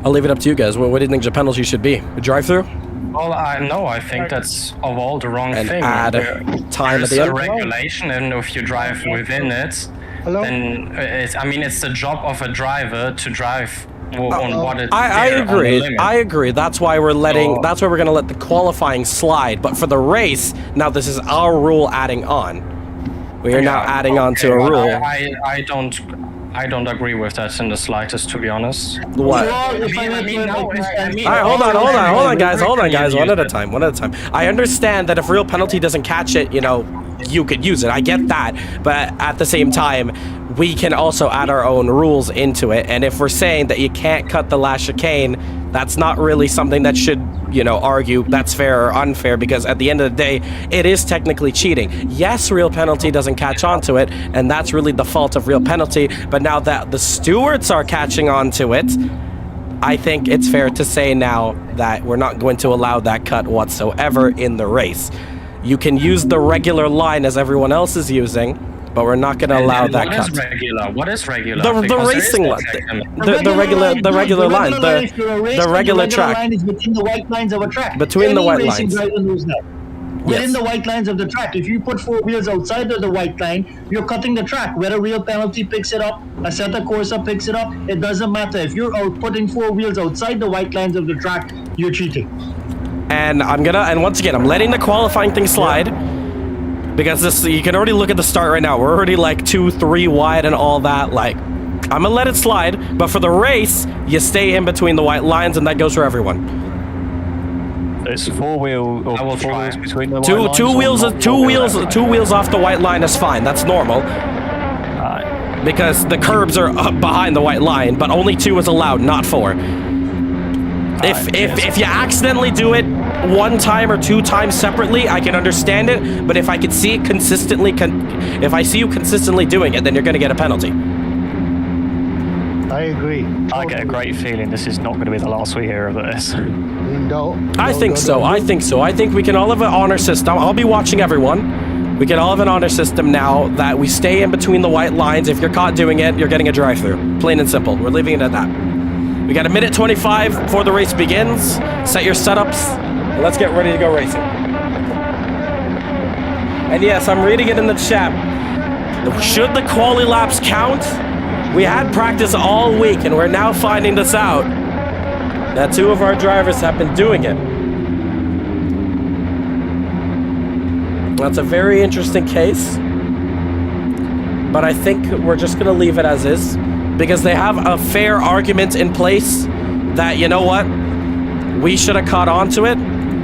[SPEAKER 1] I'll leave it up to you guys. What do you think the penalty should be? A drive-through?
[SPEAKER 7] Well, I think that's of all the wrong
[SPEAKER 1] And
[SPEAKER 7] thing.
[SPEAKER 1] add time at the
[SPEAKER 7] There's a
[SPEAKER 1] end?
[SPEAKER 7] regulation, and if you drive within it, then it's the job of a driver to drive on what it's
[SPEAKER 1] I
[SPEAKER 7] there,
[SPEAKER 1] agree.
[SPEAKER 7] on the limit.
[SPEAKER 1] I agree. That's why we're letting. That's why we're gonna let the qualifying slide. But for the race, now this is our rule adding on. We are now adding on to a
[SPEAKER 7] but
[SPEAKER 1] rule.
[SPEAKER 7] I don't agree with that in the slightest, to be honest.
[SPEAKER 1] What? All right, hold on, guys, one at a time. I understand that if real penalty doesn't catch it, you could use it. I get that, but at the same time, we can also add our own rules into it. And if we're saying that you can't cut the last chicane, that's not really something that should, argue that's fair or unfair, because at the end of the day, it is technically cheating. Yes, real penalty doesn't catch on to it, and that's really the fault of real penalty. But now that the stewards are catching on to it, I think it's fair to say now that we're not going to allow that cut whatsoever in the race. You can use the regular line as everyone else is using, but we're not going to allow that cut.
[SPEAKER 7] What is regular?
[SPEAKER 1] The racing line, the regular line, the regular track.
[SPEAKER 9] Line is between the white lines of a track.
[SPEAKER 1] Between the white
[SPEAKER 9] racing
[SPEAKER 1] lines.
[SPEAKER 9] driver knows that. Within
[SPEAKER 1] Yes.
[SPEAKER 9] the white lines of the track. If you put four wheels outside of the white line, you're cutting the track. Whether real penalty picks it up, assetto corsa picks it up, it doesn't matter. If you're putting four wheels outside the white lines of the track, you're cheating.
[SPEAKER 1] And once again, I'm letting the qualifying thing slide, because you can already look at the start right now. We're already like 2-3 wide and all that. Like, I'm gonna let it slide, but for the race, you stay in between the white lines, and that goes for everyone.
[SPEAKER 4] It's four wheels between the
[SPEAKER 1] Two wheels off the white line is fine. That's normal. Because the curbs are up behind the white line, but only 2 is allowed, not 4. If you accidentally do it 1 time or 2 times separately, I can understand it. But if I can see it consistently, if I see you consistently doing it, then you're going to get a penalty.
[SPEAKER 8] I agree.
[SPEAKER 4] I get a great feeling this is not going to be the last we hear of this.
[SPEAKER 1] I think so. I think we can all have an honor system. I'll be watching everyone. We can all have an honor system now that we stay in between the white lines. If you're caught doing it, you're getting a drive-through. Plain and simple. We're leaving it at that. We got 1:25 before the race begins. Set your setups. Let's get ready to go racing. And yes, I'm reading it in the chat. Should the quali laps count? We had practice all week, and we're now finding this out, that 2 of our drivers have been doing it. That's a very interesting case, but I think we're just going to leave it as is, because they have a fair argument in place that, you know what, we should have caught on to it.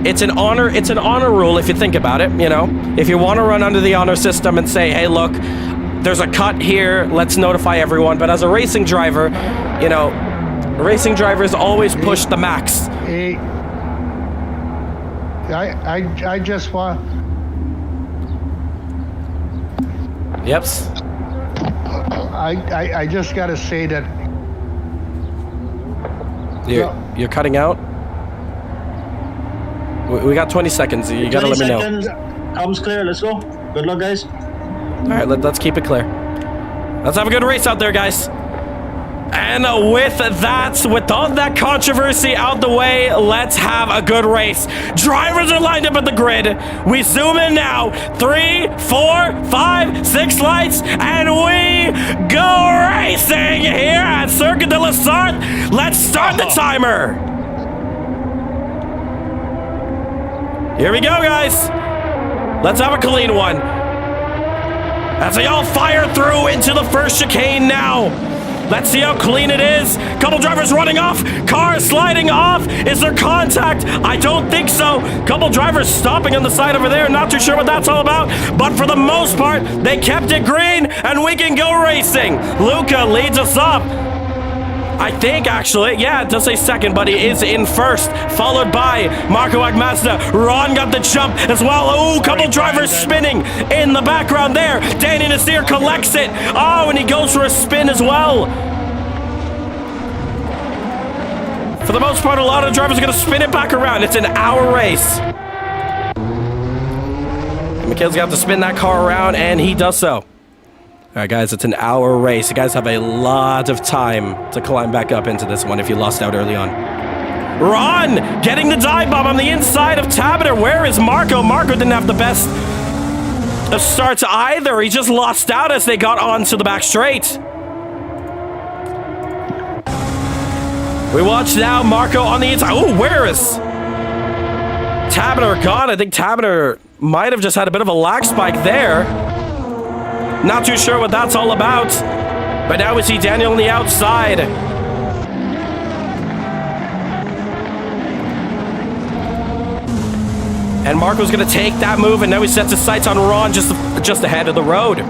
[SPEAKER 1] It's an honor rule if you think about it, If you want to run under the honor system and say, hey, look, there's a cut here, let's notify everyone. But as a racing driver, racing drivers always push the max.
[SPEAKER 8] I just want...
[SPEAKER 1] Yep.
[SPEAKER 8] I just gotta say that...
[SPEAKER 1] You're cutting out? We got 20 seconds. You gotta let me know.
[SPEAKER 9] 20 seconds. Comes clear. Let's go. Good luck, guys.
[SPEAKER 1] All right, let's keep it clear. Let's have a good race out there, guys. And with all that controversy out the way, let's have a good race. Drivers are lined up at the grid. We zoom in now. 3, 4, 5, 6 lights, and we go racing here at Circuit de la Sarthe. Let's start the timer. Here we go, guys. Let's have a clean one. As they all fire through into the first chicane now. Let's see how clean it is. Couple drivers running off. Car sliding off. Is there contact? I don't think so. Couple drivers stopping on the side over there. Not too sure what that's all about. But for the most part, they kept it green and we can go racing. Luca leads us up. I think, actually, yeah, it does say second, but he is in first, followed by Marco Agmazda. Ron got the jump as well. Ooh, couple drivers spinning in the background there. Danny Nasir collects it. Oh, and he goes for a spin as well. For the most part, a lot of drivers are going to spin it back around. It's an hour race. Mikhail's got to spin that car around, and he does so. All right, guys, it's an hour race. You guys have a lot of time to climb back up into this one if you lost out early on. Ron getting the dive bomb on the inside of Tabiter. Where is Marco? Marco didn't have the best of starts either. He just lost out as they got onto the back straight. We watch now Marco on the inside. Oh, where is Tabiter gone? I think Tabiter might have just had a bit of a lag spike there. Not too sure what that's all about. But now we see Daniel on the outside. And Marco's going to take that move, and now he sets his sights on Ron just ahead of the road.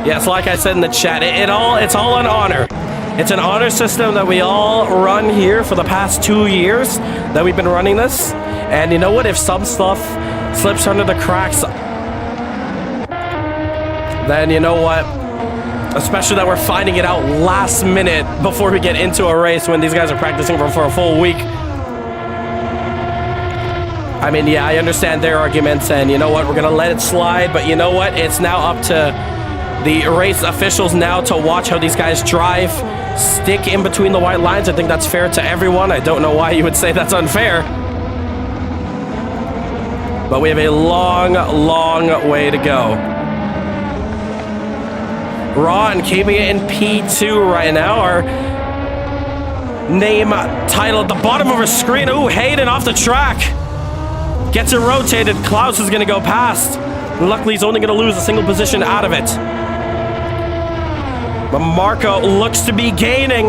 [SPEAKER 1] Yes, like I said in the chat, it's all an honor. It's an honor system that we all run here for the past 2 years that we've been running this. And you know what? If some stuff slips under the cracks, then you know what? Especially that we're finding it out last minute before we get into a race when these guys are practicing for a full week. I mean, yeah, I understand their arguments, and you know what? We're going to let it slide, but you know what? It's now up to the race officials now to watch how these guys drive, stick in between the white lines. I think that's fair to everyone. I don't know why you would say that's unfair. But we have a long, long way to go. Ron keeping it in P2 right now. Our name title at the bottom of our screen. Ooh, Hayden off the track. Gets it rotated. Klaus is going to go past. Luckily, he's only going to lose a single position out of it. But Marco looks to be gaining.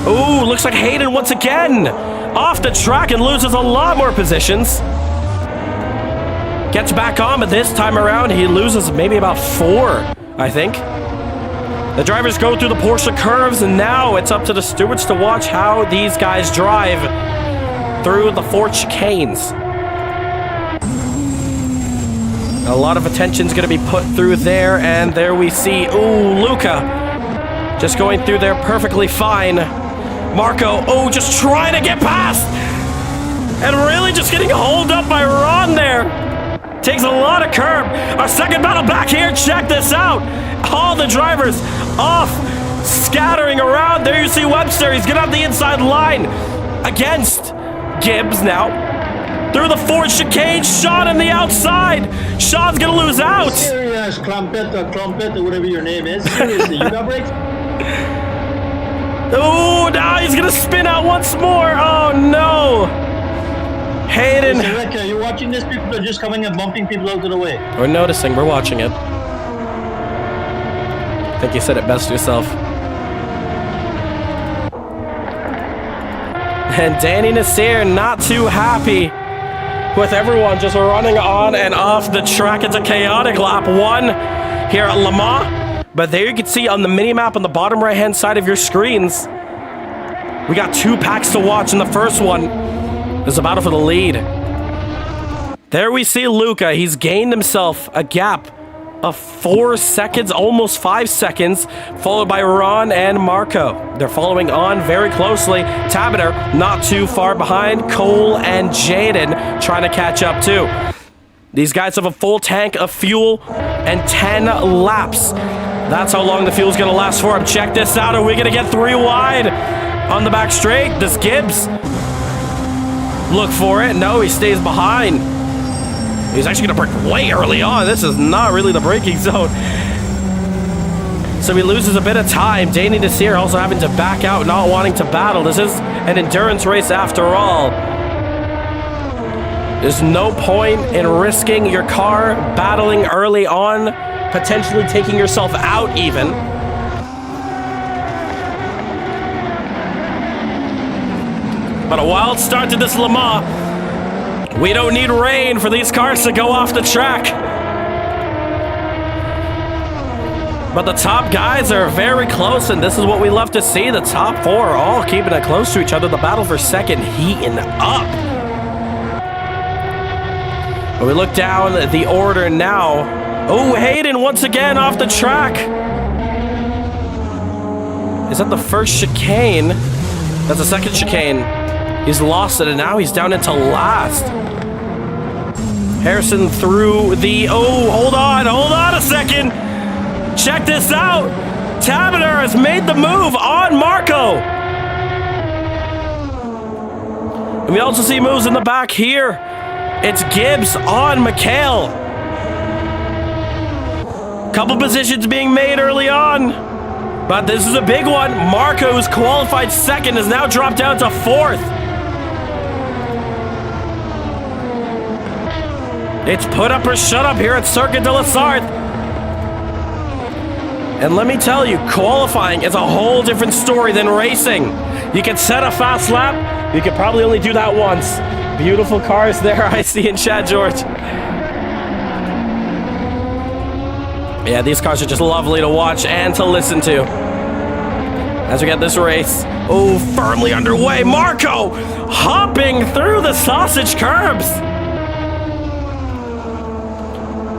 [SPEAKER 1] Ooh, looks like Hayden once again off the track and loses a lot more positions. Gets back on, but this time around he loses maybe about 4, I think. The drivers go through the Porsche curves, and now it's up to the stewards to watch how these guys drive through the 4 chicanes. A lot of attention's going to be put through there, and there we see, ooh, Luca just going through there perfectly fine. Marco, oh, just trying to get past, and really just getting hauled up by Ron there. Takes a lot of curb. Our second battle back here, check this out. All the drivers off, scattering around. There you see Webster, he's getting on the inside line against Gibbs now. Through the 4 chicane, Sean on the outside. Sean's gonna lose out.
[SPEAKER 9] Serious, Clumpet or whatever your name is. Seriously, you got brakes?
[SPEAKER 1] Oh, now he's gonna spin out once more. Oh no. Hayden.
[SPEAKER 9] Listen, Rick, are you watching this? People are just coming and bumping people out of the way.
[SPEAKER 1] We're noticing, we're watching it. I think you said it best yourself. And Danny Nasir not too happy with everyone just running on and off the track. It's a chaotic lap 1 here at Le Mans. But there you can see on the mini-map on the bottom right-hand side of your screens, we got 2 packs to watch, and the first one is a battle for the lead. There we see Luca. He's gained himself a gap of 4 seconds, almost 5 seconds, followed by Ron and Marco. They're following on very closely. Tabiter not too far behind. Cole and Jaden trying to catch up too. These guys have a full tank of fuel and 10 laps. That's how long the fuel's gonna last for them. Check this out. Are we gonna get 3 wide on the back straight? Does Gibbs look for it? No, he stays behind. He's actually going to brake way early on. This is not really the braking zone. So he loses a bit of time. Danny Nasir also having to back out, not wanting to battle. This is an endurance race after all. There's no point in risking your car battling early on, potentially taking yourself out even. But a wild start to this Le Mans. We don't need rain for these cars to go off the track. But the top guys are very close, and this is what we love to see. The top four are all keeping it close to each other. The battle for second heating up. But we look down the order now. Oh, Hayden once again off the track. Is that the first chicane? That's the second chicane. He's lost it, and now he's down into last. Harrison through the... Oh, hold on a second. Check this out. Tabiter has made the move on Marco. And we also see moves in the back here. It's Gibbs on McHale. Couple positions being made early on. But this is a big one. Marco, who's qualified second, has now dropped down to fourth. It's put up or shut up here at Circuit de la Sarthe. And let me tell you, qualifying is a whole different story than racing. You can set a fast lap. You could probably only do that once. Beautiful cars there, I see in Chad George. Yeah, these cars are just lovely to watch and to listen to. As we get this race, oh, firmly underway. Marco hopping through the sausage curbs.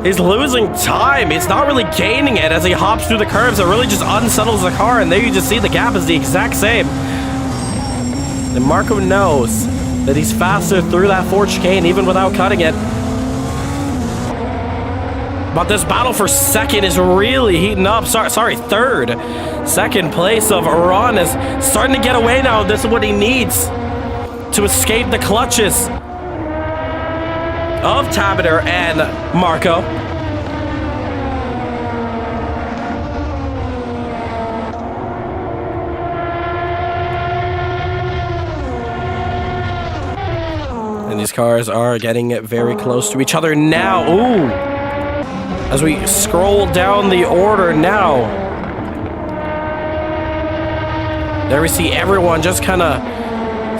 [SPEAKER 1] He's losing time. He's not really gaining it as he hops through the curves. It really just unsettles the car, and there you just see the gap is the exact same. And Marco knows that he's faster through that fourth chicane even without cutting it. But this battle for second is really heating up. Sorry, third. Second place of Ron is starting to get away now. This is what he needs to escape the clutches of Tabiter and Marco. And these cars are getting very close to each other now. Ooh. As we scroll down the order now. There we see everyone just kind of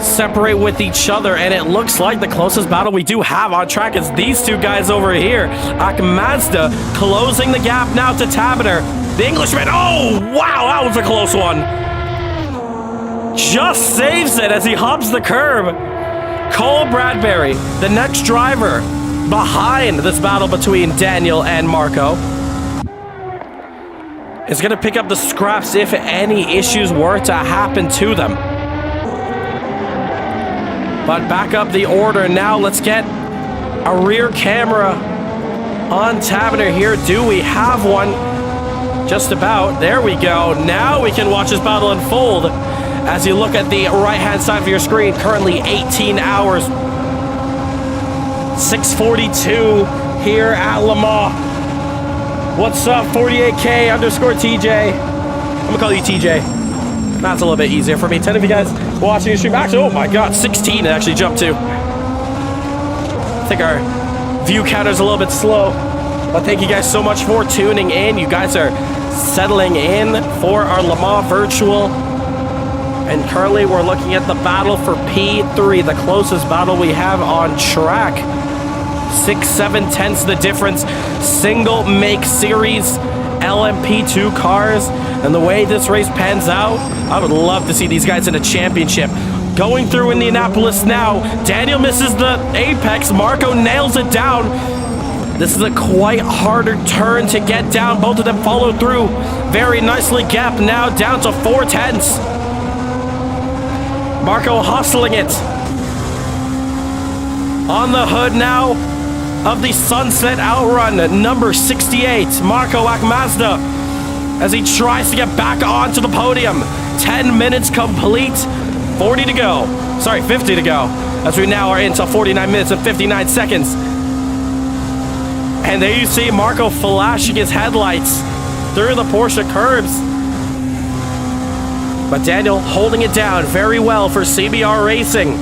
[SPEAKER 1] separate with each other, and it looks like the closest battle we do have on track is these two guys over here. Mazda closing the gap now to Tabiter. The Englishman, oh, wow, that was a close one. Just saves it as he hops the curb. Cole Bradbury, the next driver behind this battle between Daniel and Marco, is going to pick up the scraps if any issues were to happen to them. But back up the order now. Let's get a rear camera on Tabiter here. Do we have one? Just about. There we go. Now we can watch this battle unfold as you look at the right-hand side of your screen. Currently 18 hours. 6:42 here at Le Mans. What's up, 48K _ TJ? I'm gonna call you TJ. That's a little bit easier for me. 10 of you guys watching the stream. Actually, oh my god, 16 it actually jumped to. I think our view counter's a little bit slow. But thank you guys so much for tuning in. You guys are settling in for our Le Mans Virtual. And currently we're looking at the battle for P3, the closest battle we have on track. 6-7 tenths the difference. Single make series LMP2 cars. And the way this race pans out, I would love to see these guys in a championship. Going through Indianapolis now. Daniel misses the apex. Marco nails it down. This is a quite harder turn to get down. Both of them follow through very nicely. Gap now down to 4 tenths. Marco hustling it. On the hood now of the Sunset Outrun, number 68, Marco Mazda, as he tries to get back onto the podium. 10 minutes complete, 40 to go. Sorry, 50 to go. As we now are into 49 minutes and 59 seconds. And there you see Marco flashing his headlights. through the Porsche curbs. But Daniel holding it down very well for CBR Racing.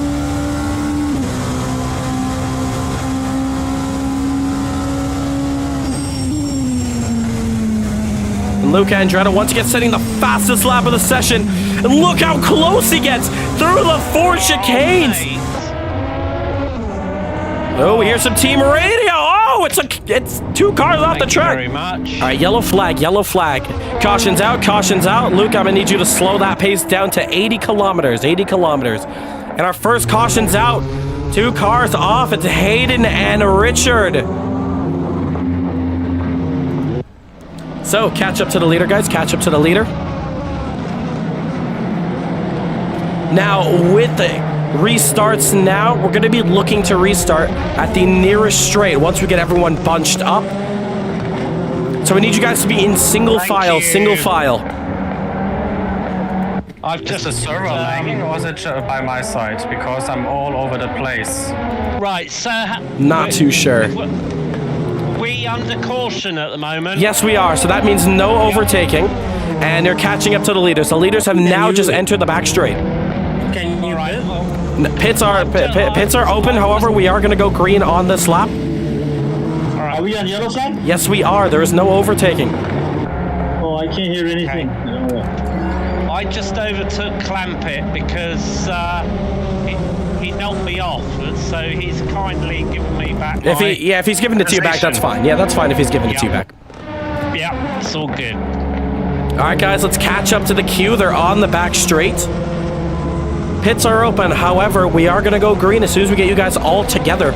[SPEAKER 1] And Luca Andretti once again setting the fastest lap of the session. And look how close he gets through the 4 chicanes. Oh, we hear some team radio. Oh, it's 2 cars off the track.
[SPEAKER 2] Thank you very much.
[SPEAKER 1] All right, yellow flag, yellow flag. Caution's out, caution's out. Luke, I'm gonna need you to slow that pace down to 80 kilometers, 80 kilometers. And our first caution's out. 2 cars off, it's Hayden and Richard. So, catch up to the leader, guys, catch up to the leader. Now, with the restarts now, we're going to be looking to restart at the nearest straight once we get everyone bunched up. So we need you guys to be in single file, single file.
[SPEAKER 7] I've just a server lagging, or is it by my side? Because I'm all over the place.
[SPEAKER 2] Right, so...
[SPEAKER 1] Not too sure.
[SPEAKER 2] We under caution at the moment.
[SPEAKER 1] Yes, we are. So that means no overtaking. And they're catching up to the leaders. The leaders have now just entered the back straight.
[SPEAKER 7] Can you
[SPEAKER 1] Pits are open. However, we are going to go green on this lap.
[SPEAKER 9] Are we on yellow flag?
[SPEAKER 1] Yes, we are. There is no overtaking.
[SPEAKER 9] Oh, I can't hear anything.
[SPEAKER 2] I just overtook Clampett because he knocked me off, so he's kindly given me back.
[SPEAKER 1] If he's giving it to you back, that's fine. Yeah, that's fine if he's giving it to you back.
[SPEAKER 2] Yeah, it's all good.
[SPEAKER 1] All right, guys, let's catch up to the queue. They're on the back straight. Pits are open. However, we are going to go green as soon as we get you guys all together.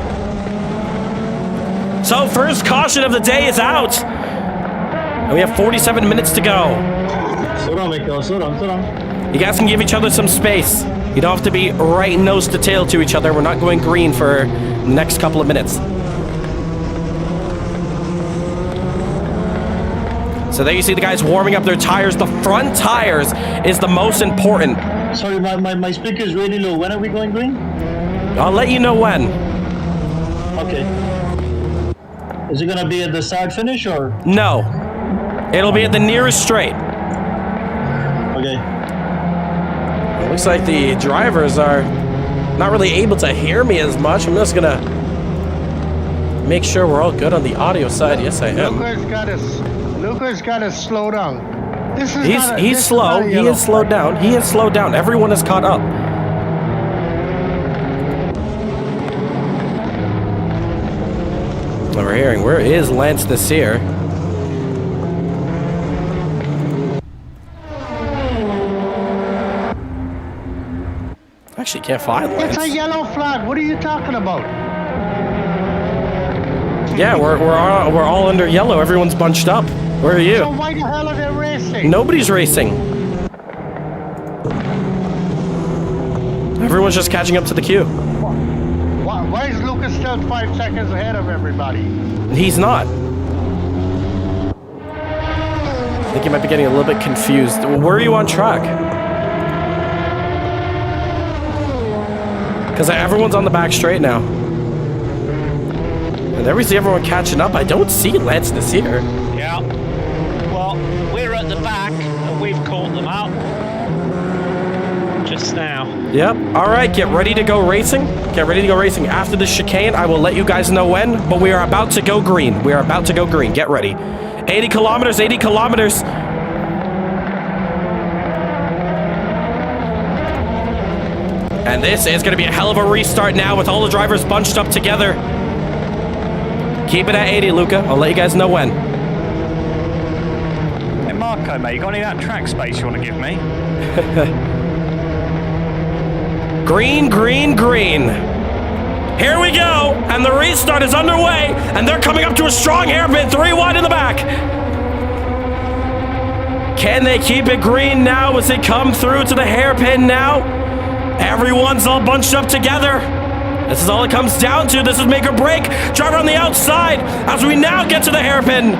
[SPEAKER 1] So, first caution of the day is out. And we have 47 minutes to go.
[SPEAKER 9] Slow down, Miko. Slow down.
[SPEAKER 1] You guys can give each other some space. You don't have to be right nose to tail to each other. We're not going green for the next couple of minutes. So there you see the guys warming up their tires. The front tires is the most important.
[SPEAKER 9] Sorry, my speaker is really low. When are we going green?
[SPEAKER 1] I'll let you know when.
[SPEAKER 9] Okay. Is it gonna be at the start finish or?
[SPEAKER 1] No. It'll be at the nearest straight.
[SPEAKER 9] Okay.
[SPEAKER 1] It looks like the drivers are not really able to hear me as much. I'm just gonna make sure we're all good on the audio side. Yes, I am.
[SPEAKER 8] Luca's gotta slow down.
[SPEAKER 1] He's slow. He is slowed down. He is slowed down. Everyone is caught up. We're hearing, where is Lance Nasir? Actually, can't find Lance.
[SPEAKER 8] It's a yellow flag. What are you talking about?
[SPEAKER 1] Yeah, we're all under yellow. Everyone's bunched up. Where are you?
[SPEAKER 8] So why the hell are they racing?
[SPEAKER 1] Nobody's racing. Everyone's just catching up to the queue.
[SPEAKER 8] Why is Lucas still 5 seconds ahead of everybody?
[SPEAKER 1] He's not. I think he might be getting a little bit confused. Where are you on track? Because everyone's on the back straight now. And there we see everyone catching up. I don't see Lance Nasir.
[SPEAKER 2] Yeah. Well, we're at the back and we've caught them up just now.
[SPEAKER 1] Yep. All right, get ready to go racing. Get ready to go racing. After the chicane, I will let you guys know when, but we are about to go green. We are about to go green. Get ready. 80 kilometers, 80 kilometers. And this is going to be a hell of a restart now with all the drivers bunched up together. Keep it at 80, Luca. I'll let you guys know when.
[SPEAKER 4] Hey, Marco, mate, you got any of that track space you want to give me?
[SPEAKER 1] Green, green, green. Here we go. And the restart is underway. And they're coming up to a strong hairpin. 3 wide in the back. Can they keep it green now as they come through to the hairpin now? Everyone's all bunched up together. This is all it comes down to. This is make or break. Driver on the outside as we now get to the hairpin.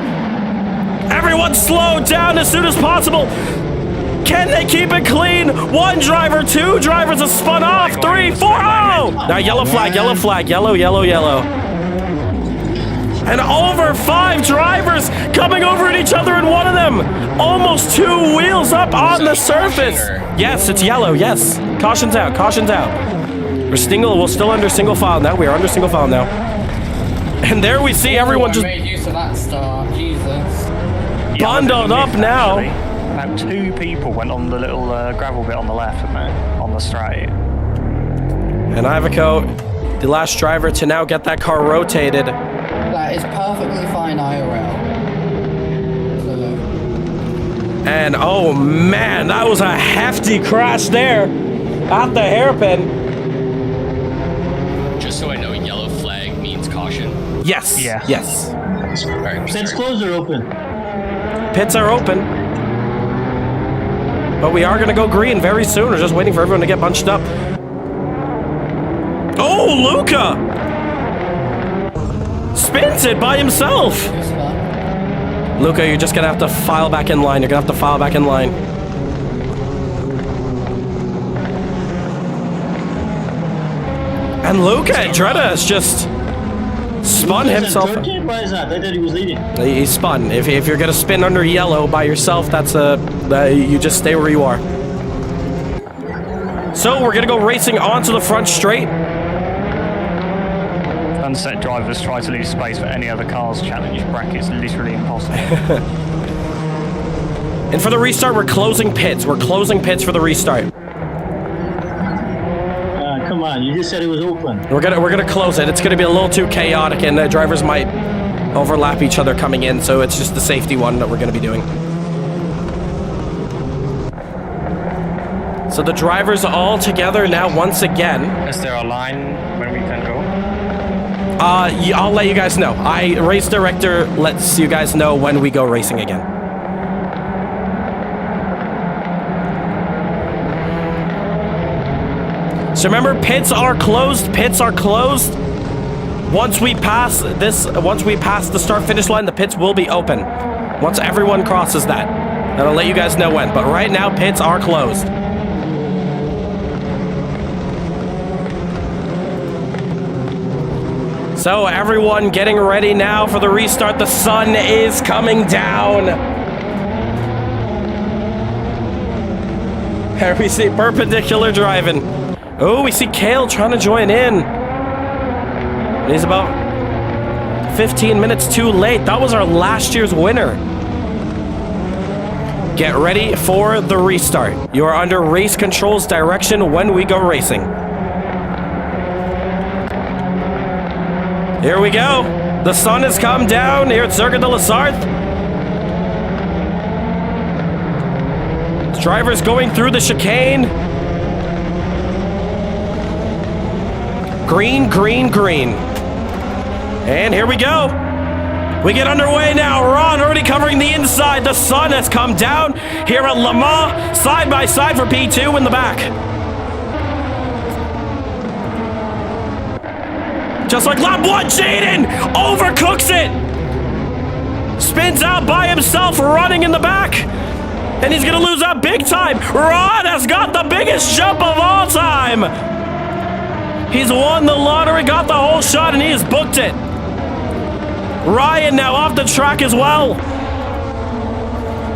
[SPEAKER 1] Everyone slow down as soon as possible. Can they keep it clean? 1 driver, 2 drivers have spun off. 3, 4, oh! Now yellow flag, yellow flag, yellow, yellow, yellow. And over 5 drivers coming over at each other, and one of them almost 2 wheels up on the surface. Yes, it's yellow, yes. Caution's out, caution's out. We're still under single file now. We are under single file now. And there we see everyone just
[SPEAKER 3] made use of that start, Jesus.
[SPEAKER 1] bundled up now.
[SPEAKER 4] About 2 people went on the little gravel bit on the left of me, on the straight.
[SPEAKER 1] And Ivico, the last driver to now get that car rotated.
[SPEAKER 3] That is perfectly fine IRL.
[SPEAKER 1] And oh man, that was a hefty crash there at the hairpin.
[SPEAKER 10] Just so I know, yellow flag means caution.
[SPEAKER 1] Yes.
[SPEAKER 4] Yeah.
[SPEAKER 1] Yes.
[SPEAKER 10] All right,
[SPEAKER 9] Pits closed or open?
[SPEAKER 1] Pits are open. But we are going to go green very soon. We're just waiting for everyone to get bunched up. Oh, Luca! Spins it by himself. Luca, you're just going to have to file back in line. You're going to have to file back in line. And Luca Andretta has just spun himself.
[SPEAKER 9] Why is that? I thought he was leading.
[SPEAKER 1] He spun. If you're going to spin under yellow by yourself, that's you just stay where you are. So we're going to go racing onto the front straight.
[SPEAKER 4] Unset drivers try to leave space for any other cars challenge brackets. Literally impossible.
[SPEAKER 1] And for the restart, we're closing pits. We're closing pits for the restart.
[SPEAKER 9] Come on, you just said it was open.
[SPEAKER 1] We're gonna close it. It's gonna be a little too chaotic, and the drivers might overlap each other coming in. So it's just the safety one that we're gonna be doing. So the drivers all together now once again.
[SPEAKER 7] Is there a line when we can go?
[SPEAKER 1] I'll let you guys know. Race director lets you guys know when we go racing again. So remember, pits are closed. Pits are closed. Once we pass the start-finish line, the pits will be open. Once everyone crosses that. And I'll let you guys know when. But right now, pits are closed. So everyone getting ready now for the restart. The sun is coming down. Here we see perpendicular driving. Oh, we see Kale trying to join in. He's about 15 minutes too late. That was our last year's winner. Get ready for the restart. You are under race control's direction when we go racing. Here we go. The sun has come down here at Circuit de la Sarthe. The driver's going through the chicane. Green, green, green. And here we go. We get underway now. Ron already covering the inside. The sun has come down here at Le Mans. Side by side for P2 in the back. Just like lap 1, Jaden overcooks it. Spins out by himself, running in the back. And he's going to lose out big time. Ron has got the biggest jump of all time. He's won the lottery, got the whole shot, and he has booked it. Ryan now off the track as well.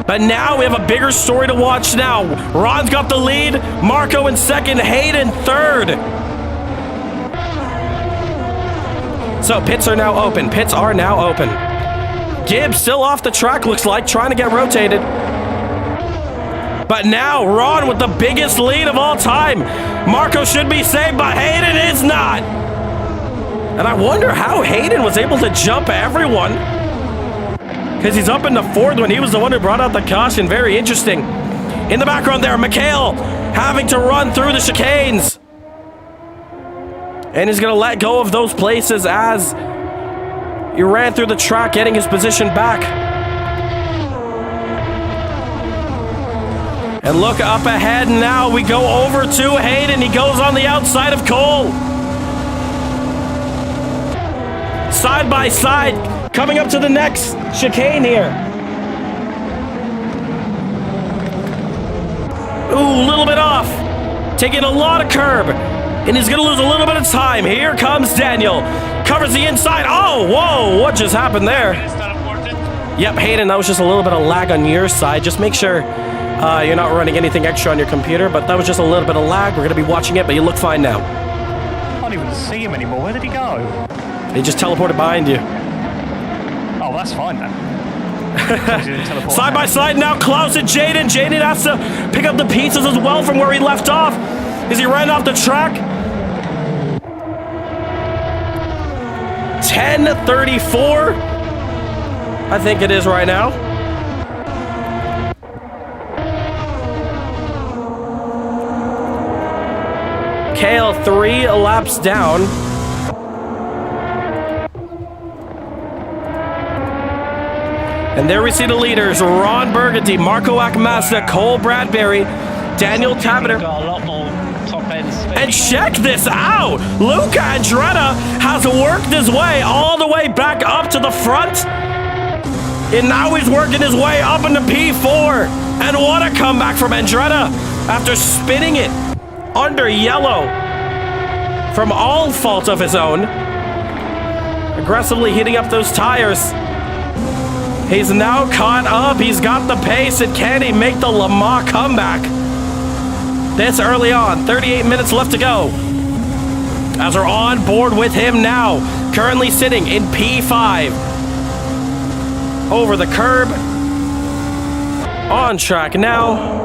[SPEAKER 1] But now we have a bigger story to watch now. Ron's got the lead. Marco in second. Hayden third. So pits are now open. Pits are now open. Gibbs still off the track, looks like, trying to get rotated. But now Ron with the biggest lead of all time. Marco should be saved, but Hayden is not. And I wonder how Hayden was able to jump everyone. Because he's up in the fourth when he was the one who brought out the caution. Very interesting. In the background there, Mikhail having to run through the chicanes. And he's going to let go of those places as he ran through the track, getting his position back. And look up ahead now. We go over to Hayden. He goes on the outside of Cole. Side by side, coming up to the next chicane here. Ooh, a little bit off. Taking a lot of curb. And he's going to lose a little bit of time. Here comes Daniel. covers the inside. Oh, whoa, what just happened there? Yep, Hayden, that was just a little bit of lag on your side. Just make sure you're not running anything extra on your computer, but that was just a little bit of lag. We're going to be watching it, but you look fine now.
[SPEAKER 4] I can't even see him anymore. Where did he go?
[SPEAKER 1] He just teleported behind you.
[SPEAKER 4] Oh, that's fine then.
[SPEAKER 1] Side by side now, Klaus and Jaden. Jaden has to pick up the pieces as well from where he left off. Is he right off the track? 10:34. I think it is right now. Kale 3 laps down. And there we see the leaders: Ron Burgundy, Marco Akmazda, Cole Bradbury, Daniel Tabater.
[SPEAKER 2] Got a lot more top end speed.
[SPEAKER 1] And check this out! Luca Andretta has worked his way all the way back up to the front. And now he's working his way up into P4. And what a comeback from Andretta after spinning it under yellow from all fault of his own. Aggressively heating up those tires. He's now caught up. He's got the pace. And can he make the Le Mans comeback this early on? 38 minutes left to go. As we're on board with him now. Currently sitting in P5. Over the curb. On track now.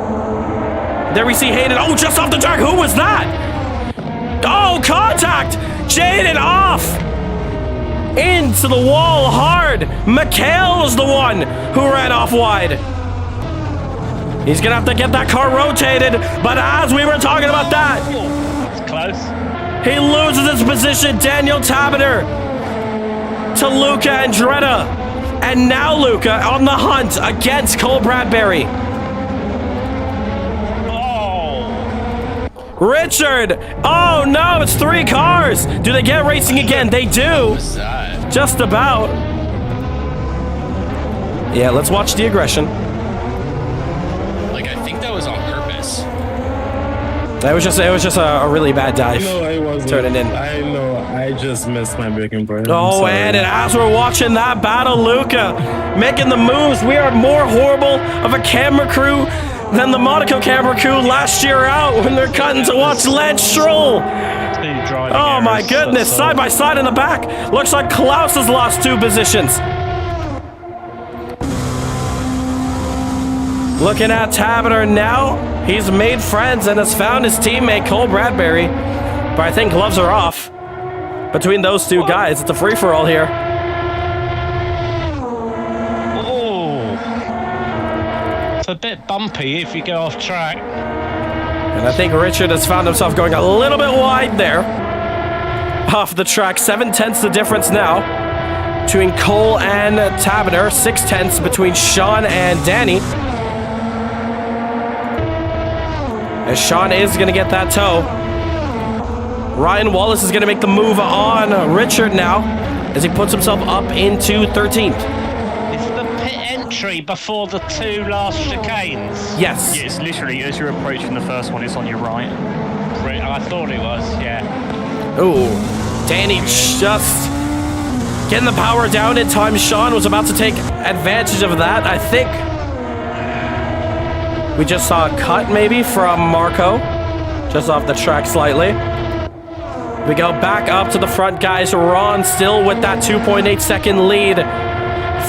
[SPEAKER 1] There we see Hayden. Oh, just off the track. Who was that? Oh, contact. Jaden off. Into the wall hard. Mikhail was the one who ran off wide. He's gonna have to get that car rotated, but as we were talking about that,
[SPEAKER 2] That's close.
[SPEAKER 1] he loses his position. Daniel Tabater to Luca Andretta, and now Luca on the hunt against Cole Bradbury. Richard! Oh no, it's 3 cars! Do they get racing again? They do!
[SPEAKER 10] What's that?
[SPEAKER 1] Just about. Yeah, let's watch the aggression.
[SPEAKER 10] Like, I think that was on purpose.
[SPEAKER 1] It was just a really bad dive.
[SPEAKER 5] No, I wasn't.
[SPEAKER 1] Turning in.
[SPEAKER 5] I know. I just missed my braking point.
[SPEAKER 1] Oh, and as we're watching that battle, Luca making the moves. We are more horrible of a camera crew than the Monaco camera crew last year out when they're cutting to watch Lance Stroll. Oh my goodness, side by side in the back. Looks like Klaus has lost 2 positions. Looking at Tabater now. He's made friends and has found his teammate Cole Bradbury. But I think gloves are off between those 2 guys. It's a free-for-all here.
[SPEAKER 2] It's a bit bumpy if you go off track.
[SPEAKER 1] And I think Richard has found himself going a little bit wide there. Off the track, 7/10 the difference now between Cole and Tabater. 6/10 between Sean and Danny. As Sean is going to get that toe. Ryan Wallace is going to make the move on Richard now as he puts himself up into 13th.
[SPEAKER 2] Is the pit entry before the 2 last chicanes?
[SPEAKER 1] Yes.
[SPEAKER 4] Yeah, it's literally as you're approaching the first one, it's on your right.
[SPEAKER 2] I thought it was, yeah.
[SPEAKER 1] Ooh, Danny just getting the power down in time. Sean was about to take advantage of that. I think we just saw a cut maybe from Marco, just off the track slightly. We go back up to the front, guys. Ron still with that 2.8 second lead,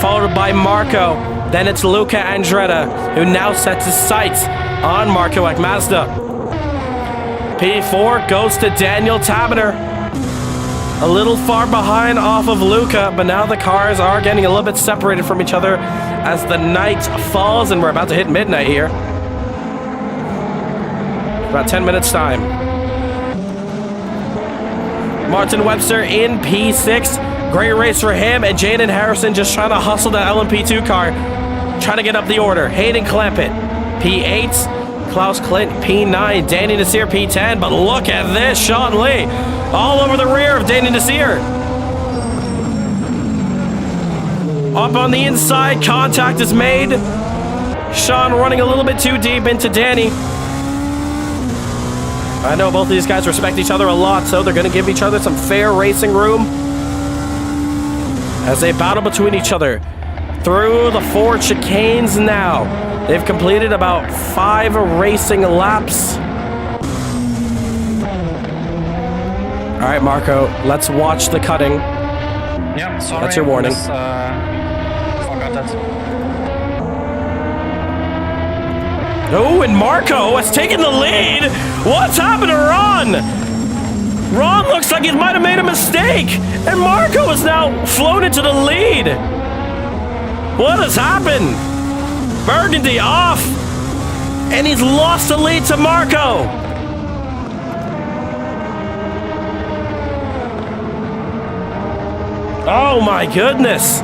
[SPEAKER 1] followed by Marco. Then it's Luca Andretta, who now sets his sights on Marco Akmazda. P4 goes to Daniel Tabater. A little far behind off of Luca, but now the cars are getting a little bit separated from each other as the night falls, and we're about to hit midnight here. About 10 minutes time. Martin Webster in P6. Great race for him, and Jaden Harrison just trying to hustle that LMP2 car, trying to get up the order. Hayden Clampett, P8. Klaus Klint, P9. Danny Nasir, P10. But look at this, Sean Lee, all over the rear of Danny Nasir. Up on the inside, contact is made. Sean running a little bit too deep into Danny. I know both of these guys respect each other a lot, so they're going to give each other some fair racing room. as they battle between each other through the 4 chicanes now. They've completed about 5 racing laps. All right, Marco, let's watch the cutting.
[SPEAKER 7] Yeah, sorry.
[SPEAKER 1] That's your warning.
[SPEAKER 7] Forgot that.
[SPEAKER 1] Oh, and Marco has taken the lead. What's happened to Ron? Ron looks like he might have made a mistake, and Marco is now flown into the lead. What has happened? Burgundy off, and he's lost the lead to Marco. Oh my goodness.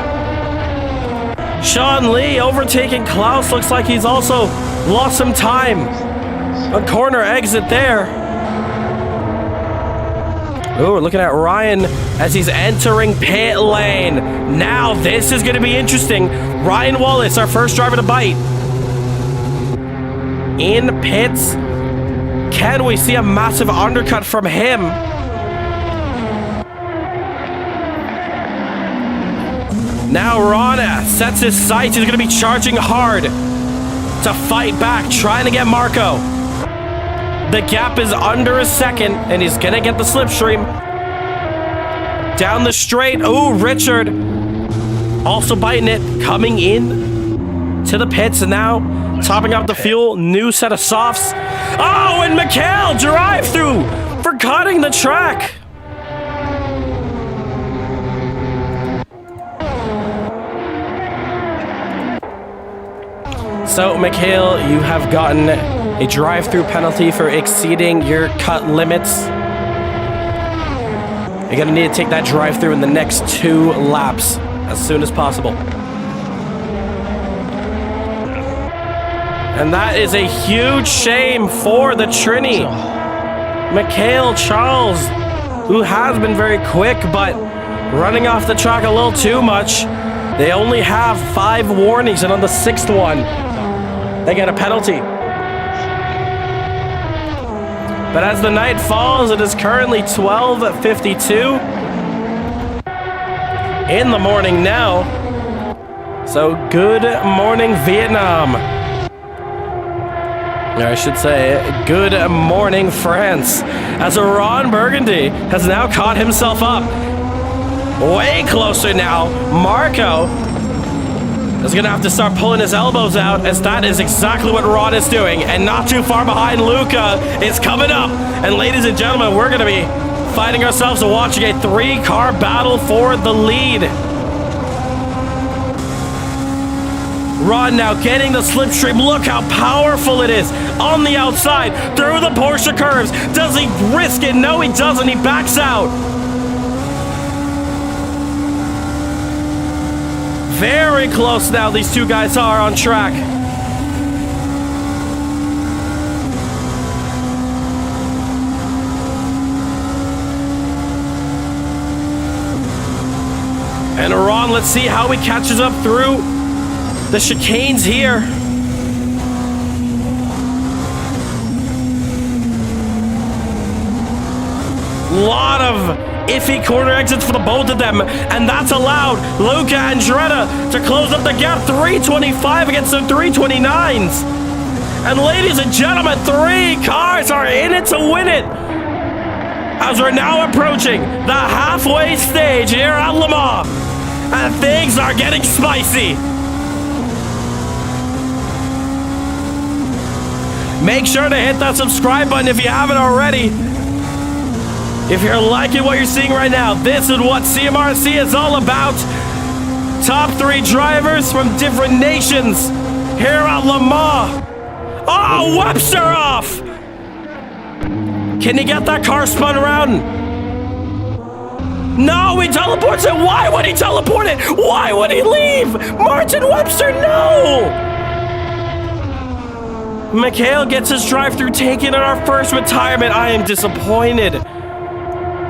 [SPEAKER 1] Sean Lee overtaking Klaus. Looks like he's also lost some time. A corner exit there. Ooh, we're looking at Ryan as he's entering pit lane. Now this is going to be interesting. Ryan Wallace, our first driver to bite. In pits. Can we see a massive undercut from him? Now Rana sets his sights. He's going to be charging hard to fight back, trying to get Marco. The gap is under a second, and he's going to get the slipstream. Down the straight. Ooh, Richard also biting it, coming in to the pits, and now topping up the fuel. New set of softs. Oh, and Mikhail drive through for cutting the track. So, Mikhail, you have gotten a drive-through penalty for exceeding your cut limits. You're going to need to take that drive-through in the next 2 laps as soon as possible. And that is a huge shame for the Trini. Mikhail Charles, who has been very quick, but running off the track a little too much. They only have 5 warnings, and on the 6th one, they get a penalty. But as the night falls, it is currently 12:52 in the morning now. So good morning, Vietnam. Or I should say, good morning, France. As Ron Burgundy has now caught himself up. Way closer now. Marco is going to have to start pulling his elbows out, as that is exactly what Ron is doing. And not too far behind, Luca is coming up. And ladies and gentlemen, we're going to be finding ourselves watching a 3-car battle for the lead. Ron now getting the slipstream. Look how powerful it is on the outside through the Porsche curves. Does he risk it? No, he doesn't. He backs out. Very close now, these 2 guys are on track. And Ron, let's see how he catches up through the chicanes here. Lot of iffy corner exits for the both of them, and that's allowed Luca and Andretta to close up the gap. 325 against the 329s. And ladies and gentlemen, 3 cars are in it to win it, as we're now approaching the halfway stage here at Le Mans, and things are getting spicy. Make sure to hit that subscribe button if you haven't already. If you're liking what you're seeing right now, this is what CMRC is all about. Top 3 drivers from different nations here at Le Mans. Oh, Webster off! Can he get that car spun around? No, he teleports it. Why would he teleport it? Why would he leave? Martin Webster, no! Mikhail gets his drive-through taken in our first retirement. I am disappointed.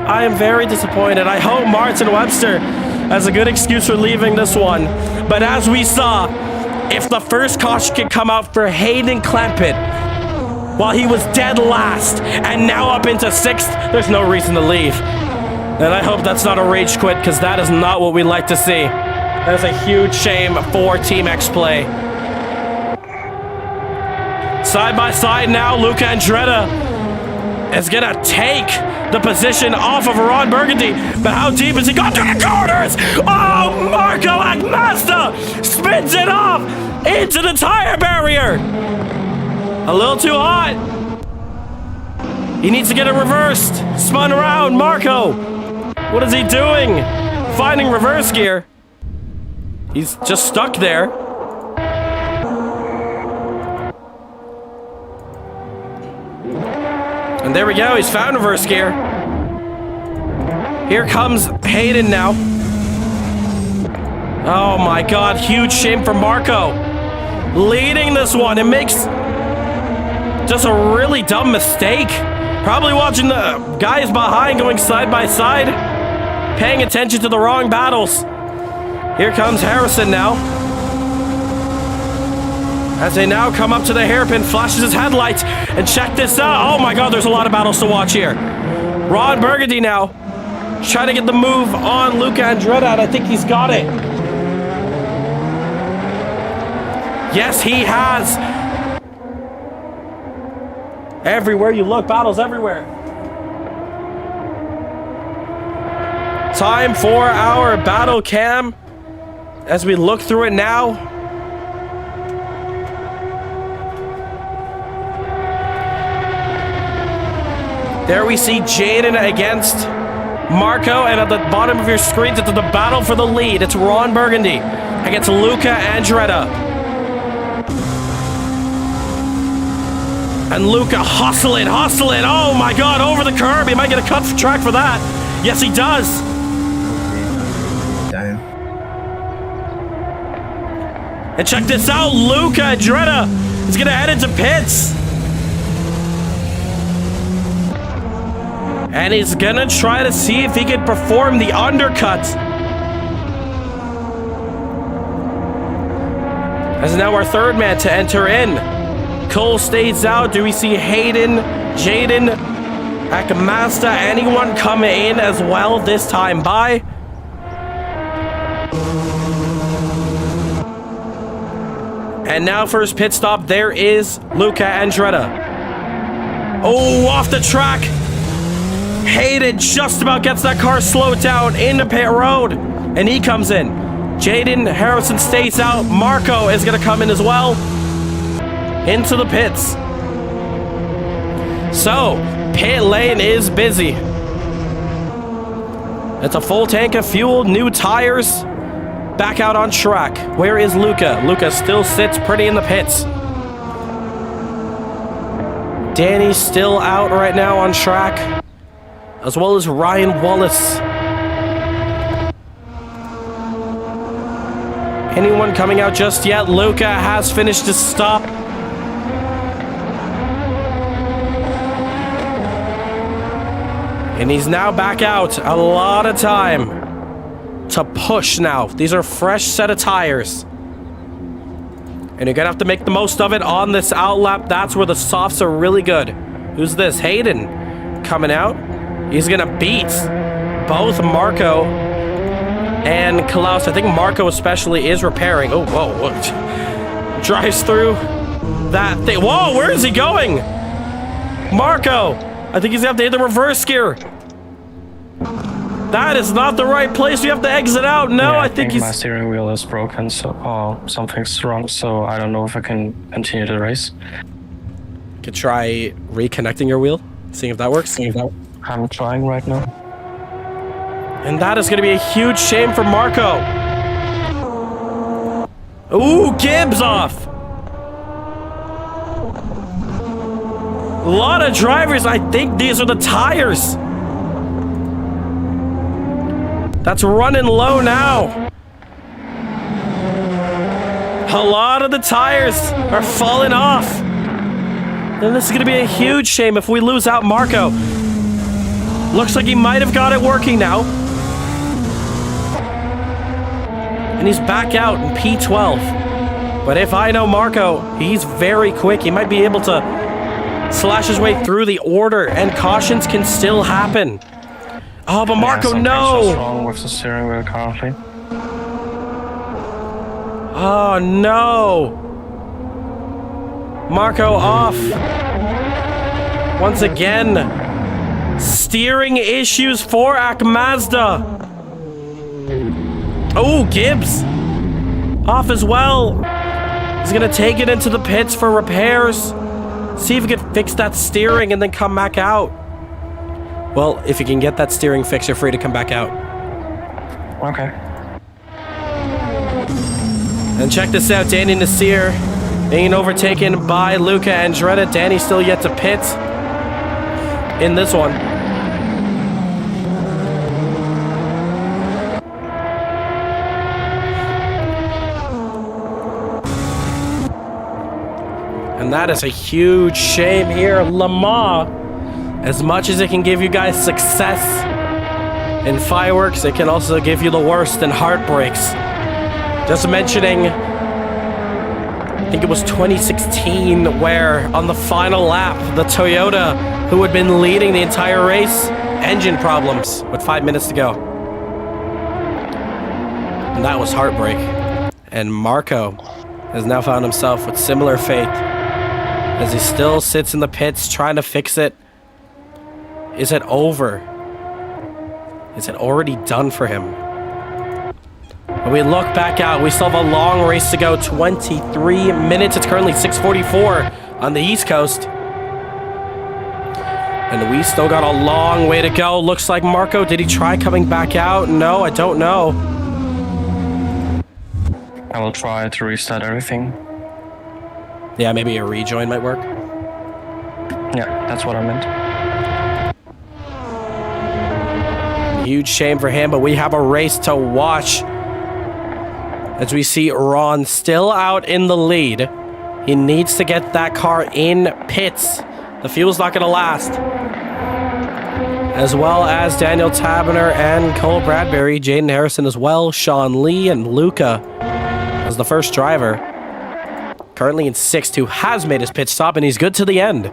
[SPEAKER 1] I am very disappointed. I hope Martin Webster has a good excuse for leaving this one. But as we saw, if the first caution can come out for Hayden Clampett while he was dead last and now up into 6th, there's no reason to leave. And I hope that's not a rage quit, because that is not what we like to see. That is a huge shame for Team X Play. Side by side now, Luca Andretti is gonna take the position off of Ron Burgundy. But how deep is he gone through the corners? Oh, Marco Agmasta spins it off into the tire barrier. A little too hot. He needs to get it reversed. Spun around, Marco. What is he doing? Finding reverse gear. He's just stuck there. And there we go, he's found reverse gear. Here comes Hayden now. Oh my god, huge shame for Marco. Leading this one, it makes just a really dumb mistake. Probably watching the guys behind going side by side, paying attention to the wrong battles. Here comes Harrison now. As they now come up to the hairpin, flashes his headlights, and check this out. Oh my god, there's a lot of battles to watch here. Ron Burgundy now, trying to get the move on Luca Andretti, and I think he's got it. Yes, he has. Everywhere you look, battles everywhere. Time for our battle cam. As we look through it now. There we see Jaden against Marco, and at the bottom of your screens, it's the battle for the lead. It's Ron Burgundy against Luca Andretti. And Luca hustling. Oh my god, over the curb. He might get a cut track for that. Yes, he does.
[SPEAKER 5] Damn.
[SPEAKER 1] And check this out, Luca Andretti is gonna head into pits. And he's gonna try to see if he can perform the undercut. As now our third man to enter in. Cole stays out. Do we see Hayden, Jaden, Akamasta, anyone coming in as well this time by? And now for his pit stop, there is Luca Andretti. Oh, off the track. Hayden just about gets that car slowed down into pit road. And he comes in. Jaden Harrison stays out. Marco is going to come in as well. Into the pits. So, pit lane is busy. It's a full tank of fuel, new tires. Back out on track. Where is Luca? Luca still sits pretty in the pits. Danny's still out right now on track, as well as Ryan Wallace. Anyone coming out just yet? Luca has finished his stop. And he's now back out. A lot of time to push now. These are fresh set of tires. And you're gonna have to make the most of it on this outlap. That's where the softs are really good. Who's this? Hayden coming out. He's gonna beat both Marco and Klaus. I think Marco especially is repairing. Oh, whoa. Drives through that thing. Whoa, where is he going? Marco, I think he's gonna have to hit the reverse gear. That is not the right place. We have to exit out. No,
[SPEAKER 7] yeah,
[SPEAKER 1] I think
[SPEAKER 7] my steering wheel is broken, so something's wrong. So I don't know if I can continue the race.
[SPEAKER 1] Could try reconnecting your wheel, seeing if that works.
[SPEAKER 7] I'm trying right now.
[SPEAKER 1] And that is going to be a huge shame for Marco. Ooh, Gibbs off. A lot of drivers. I think these are the tires. That's running low now. A lot of the tires are falling off. And this is going to be a huge shame if we lose out Marco. Looks like he might have got it working now. And he's back out in P12. But if I know Marco, he's very quick. He might be able to slash his way through the order, and cautions can still happen. Oh, but Marco,
[SPEAKER 7] something's
[SPEAKER 1] no!
[SPEAKER 7] just wrong with the steering wheel currently.
[SPEAKER 1] Oh, no! Marco off. Once again. Steering issues for Mazda. Oh, Gibbs. Off as well. He's gonna take it into the pits for repairs. See if he can fix that steering and then come back out. Well, if you can get that steering fixed, you're free to come back out.
[SPEAKER 7] Okay.
[SPEAKER 1] And check this out, Danny Nasir being overtaken by Luca Andretti. Danny still yet to pit in this one. And that is a huge shame here. Le Mans, as much as it can give you guys success in fireworks, it can also give you the worst in heartbreaks. Just mentioning, I think it was 2016, where on the final lap, the Toyota, who had been leading the entire race, engine problems with 5 minutes to go. And that was heartbreak. And Marco has now found himself with similar fate, as he still sits in the pits trying to fix it. Is it over? Is it already done for him? When we look back out, we still have a long race to go, 23 minutes. It's currently 6:44 on the East Coast. And we still got a long way to go. Looks like Marco, did he try coming back out? No, I don't know.
[SPEAKER 7] I will try to restart everything.
[SPEAKER 1] Yeah, maybe a rejoin might work.
[SPEAKER 7] Yeah, that's what I meant.
[SPEAKER 1] Huge shame for him, but we have a race to watch. As we see Ron still out in the lead. He needs to get that car in pits. The fuel's not going to last. As well as Daniel Taberner and Cole Bradbury, Jaden Harrison as well, Sean Lee and Luca as the first driver. Currently in 6th, who has made his pit stop, and he's good to the end.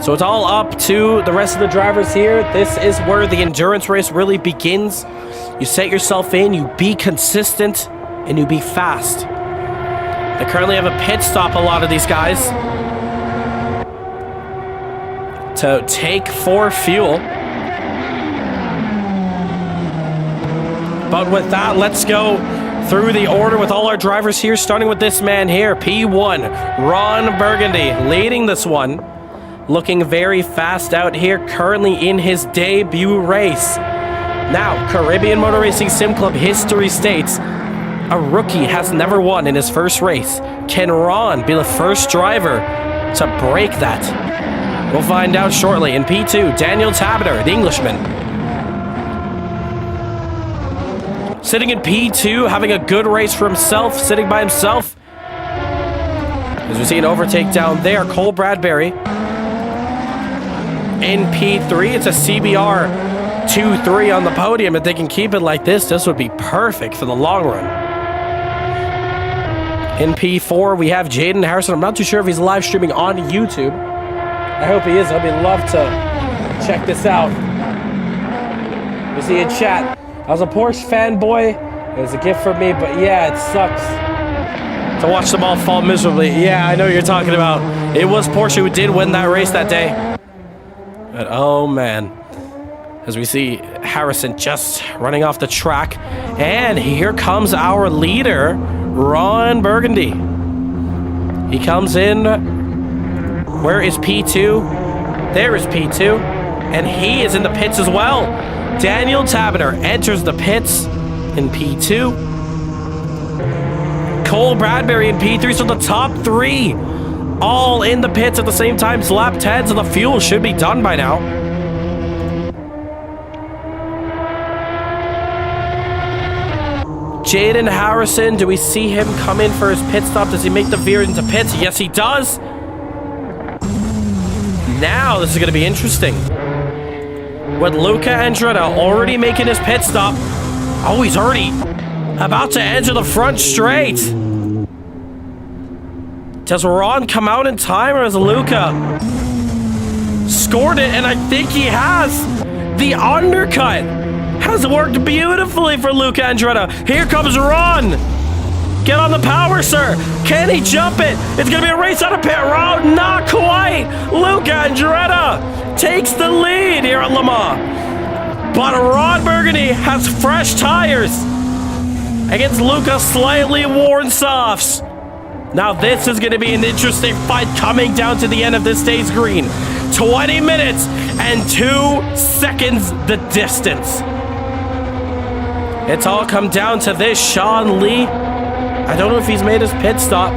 [SPEAKER 1] So it's all up to the rest of the drivers here. This is where the endurance race really begins. You set yourself in, you be consistent, and you be fast. They currently have a pit stop, a lot of these guys, to take for fuel. But with that, let's go through the order with all our drivers here, starting with this man here, P1, Ron Burgundy, leading this one. Looking very fast out here, currently in his debut race. Now, Caribbean Motor Racing Sim Club history states, a rookie has never won in his first race. Can Ron be the first driver to break that? We'll find out shortly. In P2, Daniel Taberner, the Englishman. Sitting in P2, having a good race for himself, sitting by himself. As we see an overtake down there, Cole Bradbury. In P3, it's a CBR 2-3 on the podium. If they can keep it like this would be perfect for the long run. In P4, we have Jaden Harrison. I'm not too sure if he's live streaming on YouTube. I hope he is. I'd love to check this out. We see in chat, I was a Porsche fanboy. It was a gift for me, but yeah, it sucks to watch them all fall miserably. Yeah, I know what you're talking about. It was Porsche who did win that race that day. But oh man, as we see Harrison just running off the track, and here comes our leader, Ron Burgundy. He comes in. Where is P2? There is P2, and he is in the pits as well. Daniel Taberner enters the pits in P2. Cole Bradbury in P3, so the top 3 all in the pits at the same time. It's lap 10, so the fuel should be done by now. Jaden Harrison, do we see him come in for his pit stop? Does he make the veer into pits? Yes, he does. Now this is going to be interesting. With Luca Andretti already making his pit stop. Oh, he's already about to enter the front straight. Does Ron come out in time, or is Luca scored it, and I think he has. The undercut has worked beautifully for Luca Andretti. Here comes Ron. Get on the power, sir. Can he jump it? It's going to be a race out of pit road. Not quite. Luca Andretti takes the lead here at Le Mans. But Ron Burgundy has fresh tires against Luca's slightly worn softs. Now this is going to be an interesting fight coming down to the end of this day's green. 20 minutes and 2 seconds the distance. It's all come down to this. Sean Lee, I don't know if he's made his pit stop,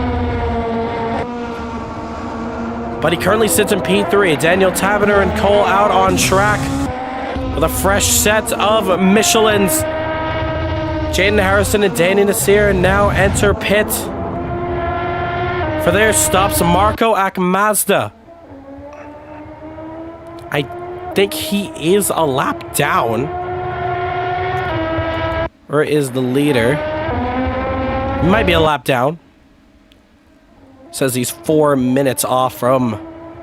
[SPEAKER 1] but he currently sits in P3. Daniel Taverner and Cole out on track with a fresh set of Michelins. Jaden Harrison and Danny Nasir now enter pit. For their stops, Marco Akmazda. I think he is a lap down. Or is the leader. He might be a lap down. Says he's 4 minutes off from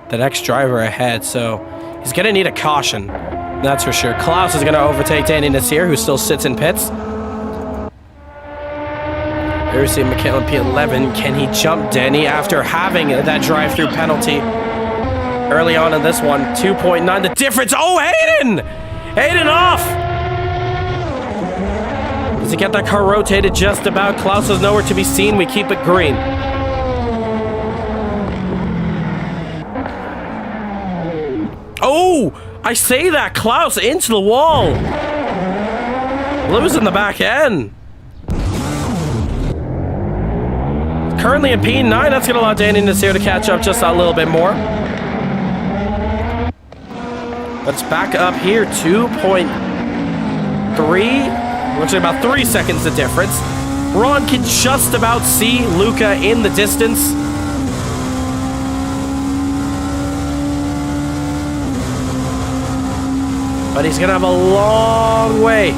[SPEAKER 1] the next driver ahead, so he's going to need a caution. That's for sure. Klaus is going to overtake Danny Nasir, who still sits in pits. Here we see McKellen P11. Can he jump Danny after having that drive-through penalty early on in this one? 2.9, the difference. Oh, Hayden! Hayden off! Does he get that car rotated just about? Klaus is nowhere to be seen. We keep it green. Oh! I say that. Klaus into the wall. Losing the back end. Currently in P9, that's going to allow Danny Nasir to catch up just a little bit more. Let's back up here, 2.3. Looks like about 3 seconds the difference. Ron can just about see Luca in the distance. But he's going to have a long way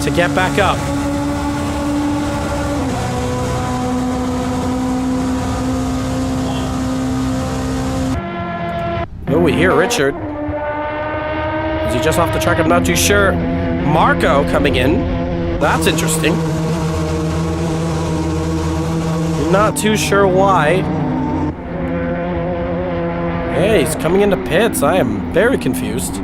[SPEAKER 1] to get back up. Oh, we hear Richard. Is he just off the track? I'm not too sure. Marco coming in. That's interesting. Not too sure why. Hey, he's coming into pits. I am very confused.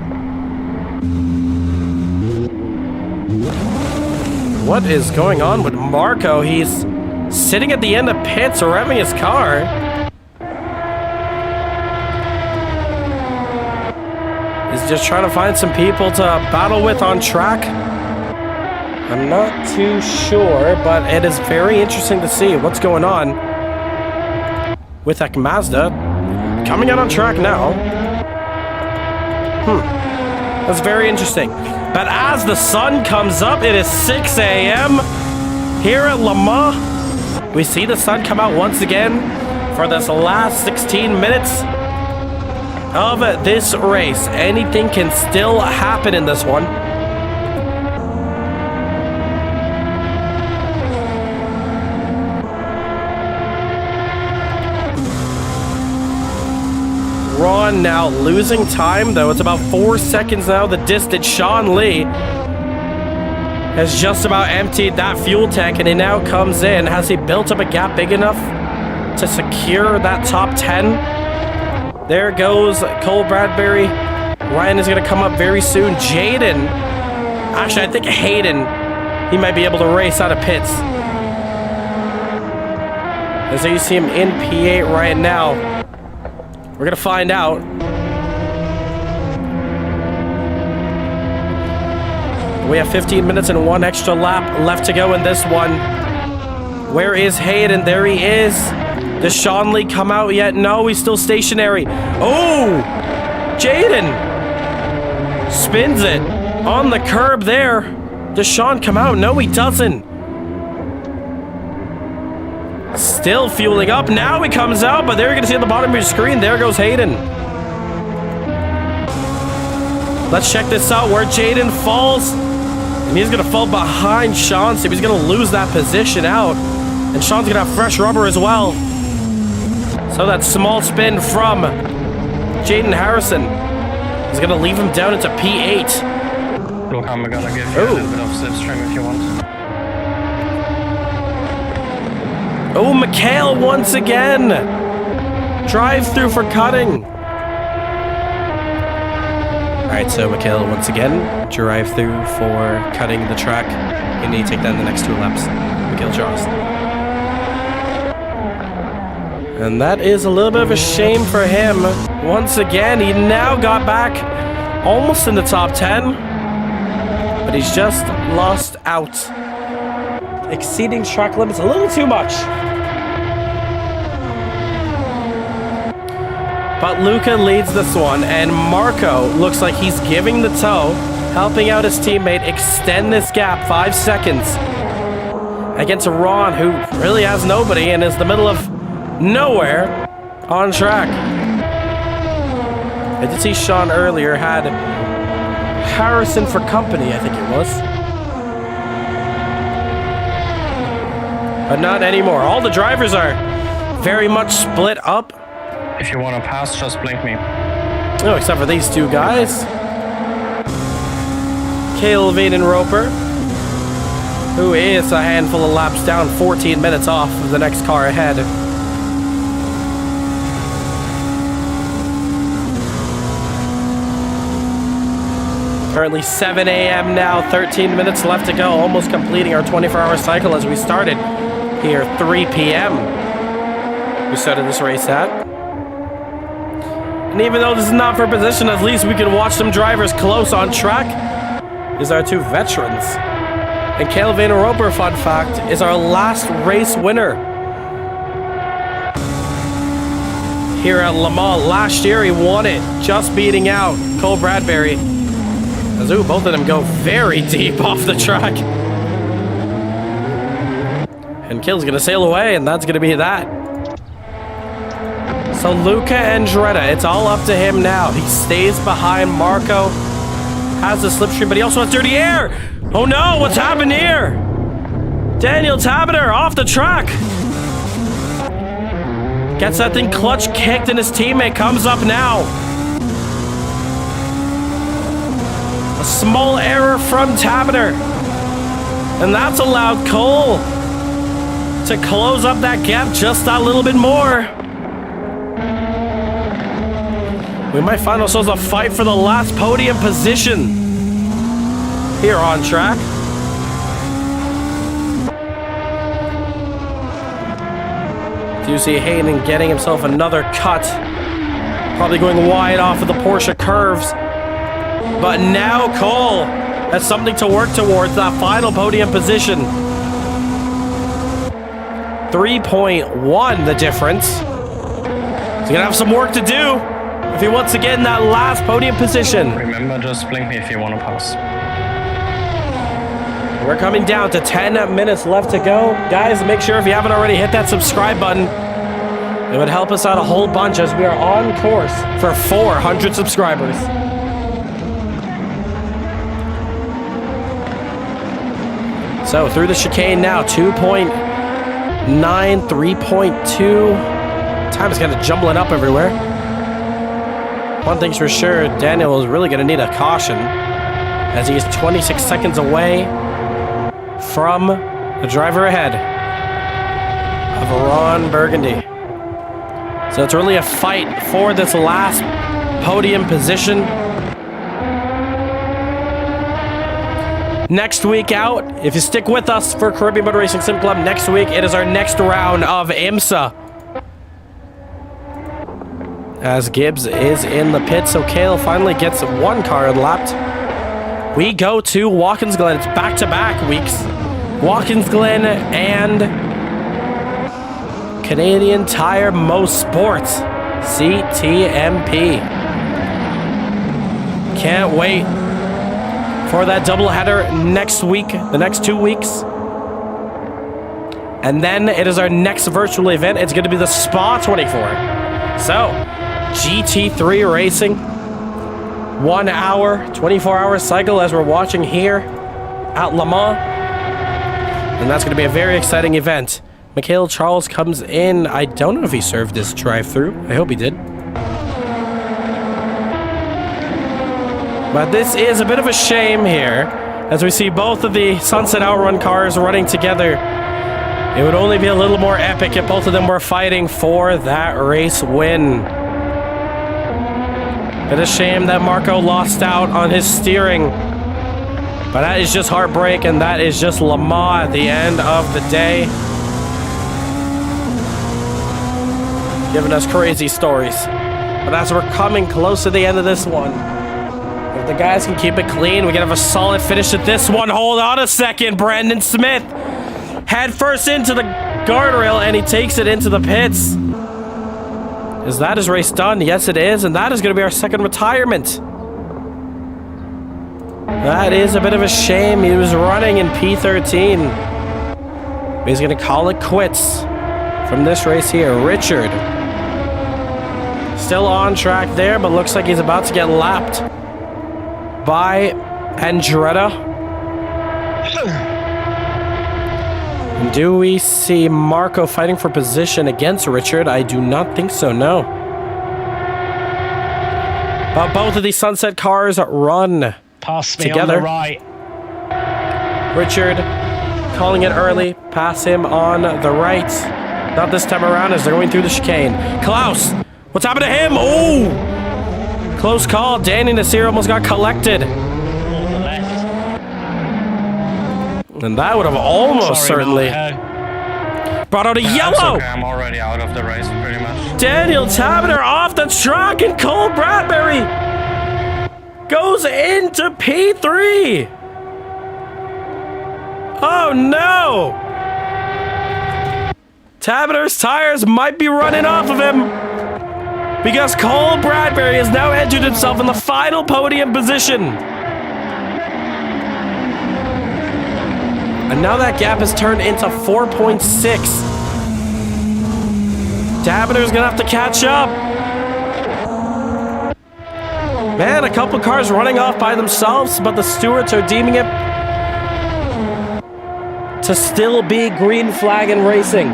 [SPEAKER 1] What is going on with Marco? He's sitting at the end of pits, revving his car. He's just trying to find some people to battle with on track. I'm not too sure, but it is very interesting to see what's going on with Akmazda. Coming out on track now. That's very interesting. But as the sun comes up, it is 6 a.m. here at Le Mans. We see the sun come out once again for this last 16 minutes of this race. Anything can still happen in this one. Ron now losing time, though. It's about 4 seconds now. The distance. Sean Lee has just about emptied that fuel tank, and he now comes in. Has he built up a gap big enough to secure that top 10? There goes Cole Bradbury. Ryan is going to come up very soon. Jaden. Actually, I think Hayden, he might be able to race out of pits. As you see him in P8 right now. We're going to find out. We have 15 minutes and 1 extra lap left to go in this one. Where is Hayden? There he is. Does Sean Lee come out yet? No, he's still stationary. Oh! Jaden spins it on the curb there. Does Sean come out? No, he doesn't. Still fueling up. Now he comes out, but there you're going to see at the bottom of your screen. There goes Hayden. Let's check this out where Jaden falls. And he's going to fall behind Sean, so he's going to lose that position out. And Sean's going to have fresh rubber as well. So that small spin from Jaden Harrison is going to leave him down into P8.
[SPEAKER 7] Look, I'm gonna give you a little bit of slipstream if you want.
[SPEAKER 1] Oh, Mikhail once again. Drive through for cutting. All right, so Mikhail once again, drive through for cutting the track. You need to take that in the next 2 laps. Mikhail Charles. And that is a little bit of a shame for him. Once again, he now got back almost in the top 10, but he's just lost out. Exceeding track limits a little too much. But Luca leads this one, and Marco looks like he's giving the tow, helping out his teammate extend this gap 5 seconds against Ron, who really has nobody and is the middle of nowhere on track. I did see Sean earlier had Harrison for company, I think it was. But not anymore. All the drivers are very much split up.
[SPEAKER 7] If you want to pass, just blink me.
[SPEAKER 1] Oh, except for these 2 guys. Cale Vaden Roper, who is a handful of laps down, 14 minutes off of the next car ahead. Currently 7 a.m. now, 13 minutes left to go, almost completing our 24-hour cycle as we started here 3 p.m. We started this race at. And even though this is not for position, at least we can watch some drivers close on track. These are 2 veterans. And Calvin Roper, fun fact, is our last race winner here at Le Mans. Last year he won it, just beating out Cole Bradbury. As both of them go very deep off the track. And Kill's gonna sail away, and that's gonna be that. So Luca Andretta, it's all up to him now. He stays behind Marco, has the slipstream, but he also has dirty air. Oh no, what's happened here? Daniel Tabiter off the track. Gets that thing clutch kicked, and his teammate comes up now. A small error from Tabiter. And that's allowed Cole to close up that gap just a little bit more. We might find ourselves a fight for the last podium position here on track. Do you see Hayden getting himself another cut? Probably going wide off of the Porsche curves. But now Cole has something to work towards, that final podium position. 3.1 the difference. He's gonna have some work to do if he wants to get in that last podium position.
[SPEAKER 7] Remember, just blink me if you want to pass.
[SPEAKER 1] We're coming down to 10 minutes left to go. Guys, make sure if you haven't already, hit that subscribe button. It would help us out a whole bunch as we are on course for 400 subscribers. So through the chicane now, 2.9, 3.2. Time is kind of jumbling up everywhere. One thing's for sure, Daniel is really going to need a caution as he is 26 seconds away from the driver ahead of Ron Burgundy. So it's really a fight for this last podium position. Next week out, if you stick with us for Caribbean Motor Racing Sim Club, next week it is our next round of IMSA. As Gibbs is in the pit, so Cale finally gets 1 car unlapped. We go to Watkins Glen. It's back-to-back weeks. Watkins Glen and Canadian Tire Motorsports, CTMP. Can't wait for that doubleheader next week, the next 2 weeks. And then it is our next virtual event. It's going to be the Spa 24. So, GT3 racing. 1 hour, 24-hour cycle as we're watching here at Le Mans. And that's going to be a very exciting event. Mikhail Charles comes in. I don't know if he served this drive-through. I hope he did. But this is a bit of a shame here, as we see both of the Sunset Outrun cars running together. It would only be a little more epic if both of them were fighting for that race win. Bit of shame that Marco lost out on his steering. But that is just heartbreak, and that is just Le Mans at the end of the day. Giving us crazy stories. But as we're coming close to the end of this one, if the guys can keep it clean, we can have a solid finish at this one. Hold on a second, Brandon Smith. Head first into the guardrail, and he takes it into the pits. Is that his race done? Yes, it is, and that is going to be our second retirement. That is a bit of a shame. He was running in P13. He's going to call it quits from this race here. Richard. Still on track there, but looks like he's about to get lapped by Andretti. Do we see Marco fighting for position against Richard? I do not think so, no. But both of these Sunset cars run
[SPEAKER 2] Pass me
[SPEAKER 1] together.
[SPEAKER 2] on the right.
[SPEAKER 1] Richard calling it early. Pass him on the right. Not this time around as they're going through the chicane. Klaus, what's happened to him? Oh! Close call. Danny Nasir almost got collected. And that would have almost certainly brought out a yellow.
[SPEAKER 7] Okay, I'm already out of the race, pretty much.
[SPEAKER 1] Daniel Tavener off the track, and Cole Bradbury goes into P3. Oh no! Tavener's tires might be running off of him, because Cole Bradbury has now entered himself in the final podium position. And now that gap has turned into 4.6. Tavener's gonna have to catch up. Man, a couple cars running off by themselves, but the stewards are deeming it to still be green flag in racing.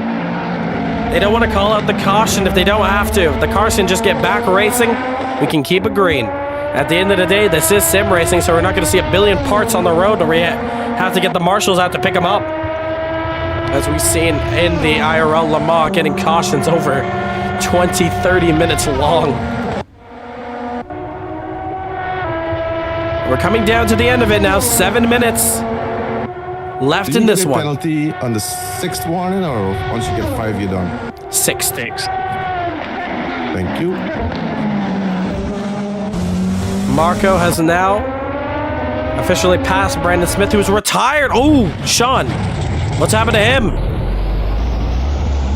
[SPEAKER 1] They don't want to call out the caution if they don't have to. If the cars can just get back racing, we can keep it green. At the end of the day, this is sim racing, so we're not going to see a billion parts on the road where we have to get the marshals out to pick them up. As we've seen in the IRL Le Mans, getting cautions over 20, 30 minutes long. We're coming down to the end of it now. 7 minutes left in this one.
[SPEAKER 6] Penalty on the 6th warning, or once you get 5, you're done?
[SPEAKER 1] 6.
[SPEAKER 6] Thank you.
[SPEAKER 1] Marco has now officially passed Brandon Smith, who's retired. Oh, Sean, what's happened to him?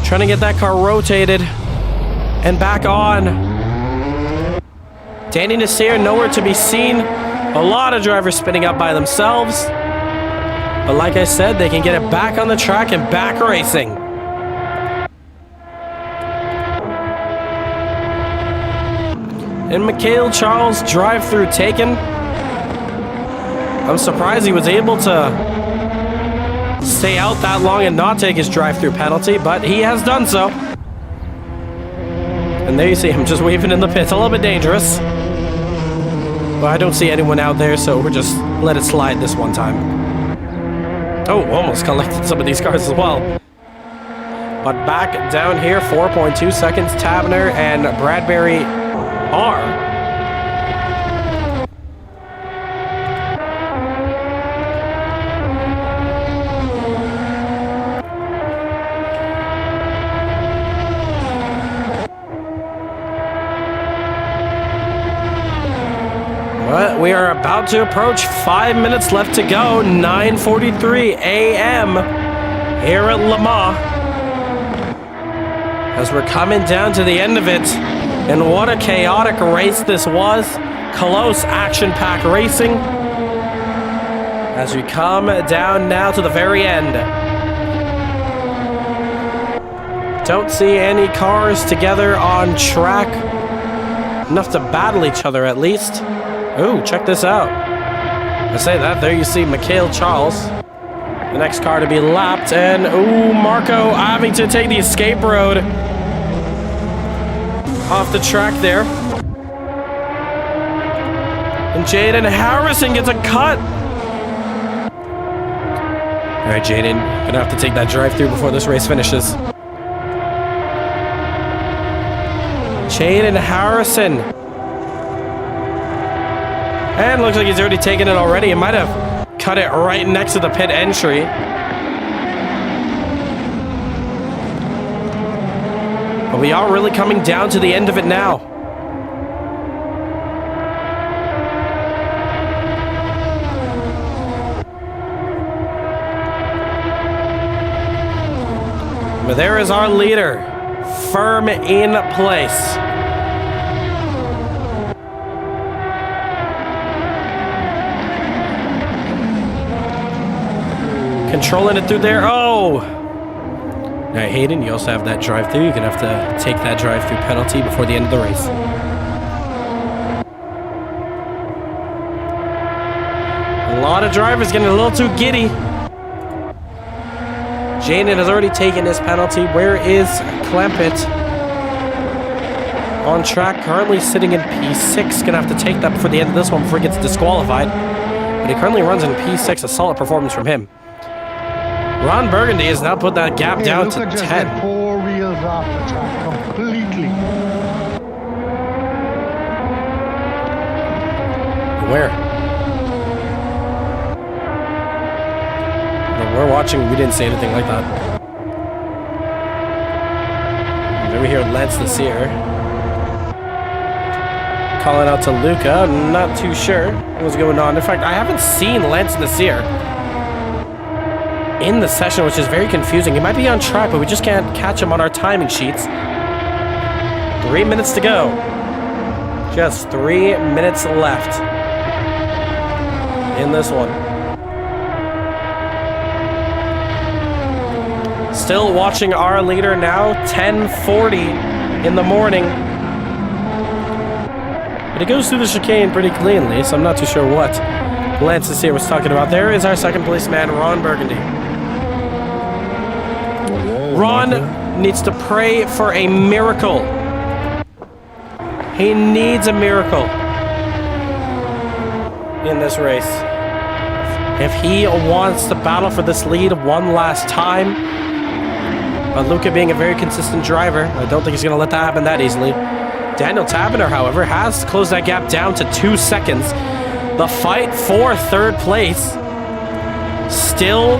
[SPEAKER 1] Trying to get that car rotated and back on. Danny Nasir nowhere to be seen. A lot of drivers spinning up by themselves. But like I said, they can get it back on the track and back racing. And Mikhail Charles drive-through taken. I'm surprised he was able to stay out that long and not take his drive-through penalty, but he has done so. And there you see him just waving in the pits. A little bit dangerous. But I don't see anyone out there, so we'll just let it slide this one time. Oh, almost collected some of these cars as well. But back down here, 4.2 seconds. Tavener and Bradbury are. But we are about to approach 5 minutes left to go. 9:43 a.m. here at Le Mans. As we're coming down to the end of it. And what a chaotic race this was. Close, action-packed racing. As we come down now to the very end. Don't see any cars together on track. Enough to battle each other at least. Ooh, check this out. I say that, there you see Mikhail Charles. The next car to be lapped, and ooh, Marco having to take the escape road. Off the track there. And Jaden Harrison gets a cut. All right, Jaden, gonna have to take that drive-through before this race finishes. Jaden Harrison. And looks like he's already taken it already. He might have cut it right next to the pit entry. But we are really coming down to the end of it now. But there is our leader, firm in place. Controlling it through there. Oh! All right, Hayden, you also have that drive-through. You're going to have to take that drive-through penalty before the end of the race. A lot of drivers getting a little too giddy. Jaden has already taken his penalty. Where is Clampett? On track, currently sitting in P6. Gonna have to take that before the end of this one before he gets disqualified. But he currently runs in P6. A solid performance from him. Ron Burgundy has now put that gap down to 10.
[SPEAKER 8] Just get 4 wheels off the track completely.
[SPEAKER 1] Where? We're watching, we didn't say anything like that. And then we hear Lance Nasir calling out to Luca. I'm not too sure what's going on. In fact, I haven't seen Lance Nasir in the session, which is very confusing. He might be on track, but we just can't catch him on our timing sheets. 3 minutes to go. Just 3 minutes left in this one. Still watching our leader now, 10:40 in the morning. But he goes through the chicane pretty cleanly, so I'm not too sure what Lance Nasir was talking about. There is our second place man, Ron Burgundy. Ron needs to pray for a miracle. He needs a miracle in this race. If he wants to battle for this lead one last time, but Luca being a very consistent driver, I don't think he's going to let that happen that easily. Daniel Taberner, however, has closed that gap down to 2 seconds. The fight for third place still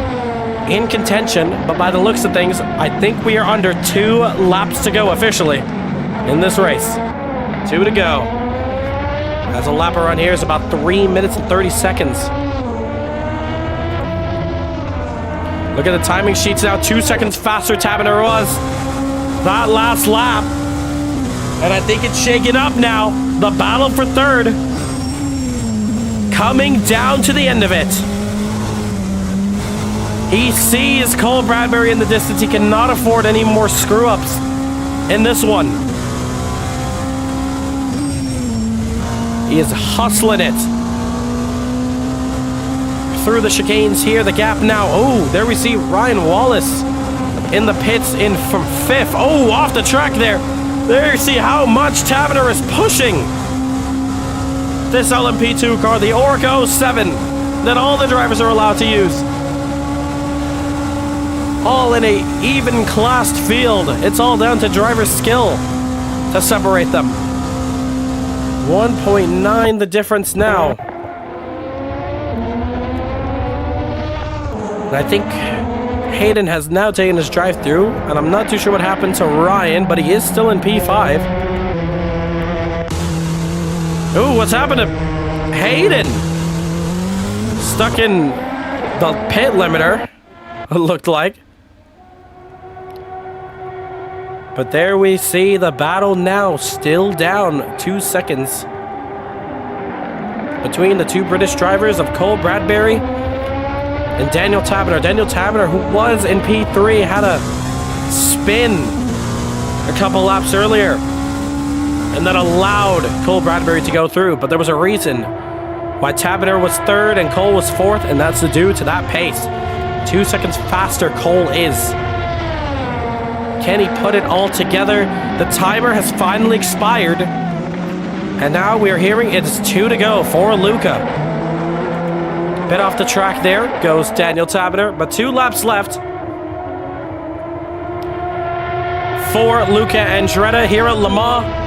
[SPEAKER 1] in contention, but by the looks of things, I think we are under 2 laps to go officially in this race. 2 to go. As a lap around here is about 3 minutes and 30 seconds. Look at the timing sheets now. 2 seconds faster Taberner was that last lap. And I think it's shaking up now. The battle for third coming down to the end of it. He sees Cole Bradbury in the distance. He cannot afford any more screw-ups in this one. He is hustling it through the chicanes here. The gap now. Oh, there we see Ryan Wallace in the pits in from 5th. Oh, off the track there. There you see how much Taverner is pushing this LMP2 car, the Orca 07, that all the drivers are allowed to use. All in a even classed field. It's all down to driver skill to separate them. 1.9 the difference now. And I think Hayden has now taken his drive-through, and I'm not too sure what happened to Ryan, but he is still in P5. Ooh, what's happened to Hayden? Stuck in the pit limiter, it looked like. But there we see the battle now, still down 2 seconds between the 2 British drivers of Cole Bradbury and Daniel Taberner. Daniel Taberner, who was in P3, had a spin a couple laps earlier, and that allowed Cole Bradbury to go through. But there was a reason why Taberner was 3rd and Cole was 4th, and that's due to that pace. 2 seconds faster Cole is. Can he put it all together? The timer has finally expired. And now we're hearing it's 2 to go for Luca. Bit off the track there goes Daniel Tabiter, but 2 laps left for Luca Andretti here at Le Mans.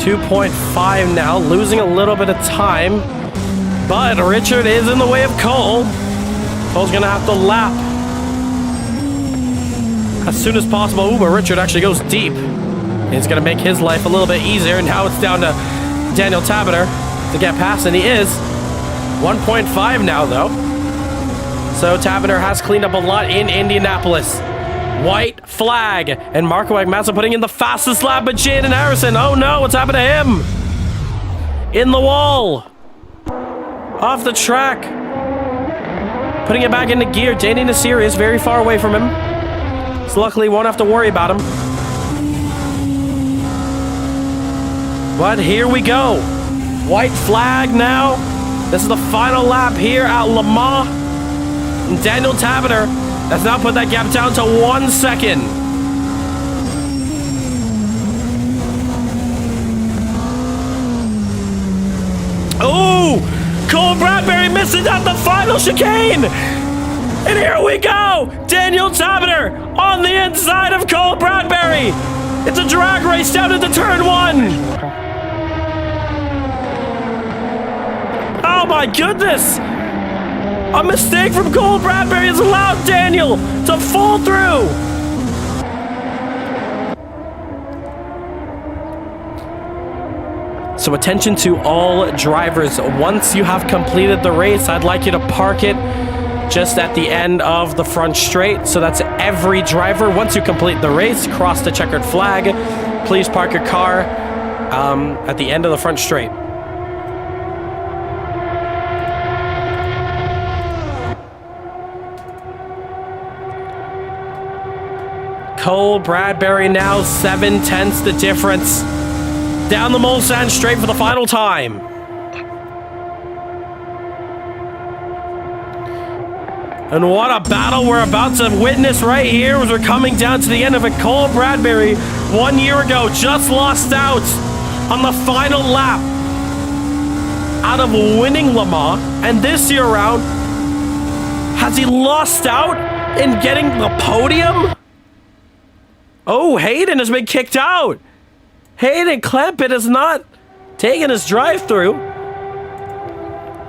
[SPEAKER 1] .5 now, losing a little bit of time, but Richard is in the way of Cole. Cole's gonna have to lap as soon as possible. Ooh, but Richard actually goes deep. It's gonna make his life a little bit easier. Now it's down to Daniel Tabiter to get past, and he is 1.5 now though. So Tabiter has cleaned up a lot in Indianapolis. White flag, and Marco Agmassa putting in the fastest lap, but Jaden Harrison, oh no, what's happened to him? In the wall. Off the track. Putting it back into gear. Danny Nassiri is very far away from him. So luckily won't have to worry about him. But here we go. White flag now. This is the final lap here at Le Mans. And Daniel Tabiter has now put that gap down to 1 second. Oh, Cole Bradbury misses out the final chicane. And here we go. Daniel Tabiter on the inside of Cole Bradbury. It's a drag race down into turn 1. Oh my goodness. A mistake from Cole Bradbury has allowed Daniel to fall through. So attention to all drivers. Once you have completed the race, I'd like you to park it just at the end of the front straight. So that's every driver. Once you complete the race, cross the checkered flag. Please park your car at the end of the front straight. Cole Bradbury now 7/10 the difference. Down the Mulsanne straight for the final time. And what a battle we're about to witness right here as we're coming down to the end of it. Cole Bradbury 1 year ago just lost out on the final lap out of winning Le Mans, and this year around has he lost out in getting the podium? Oh, Hayden has been kicked out. Hayden Clampett has not taken his drive-through.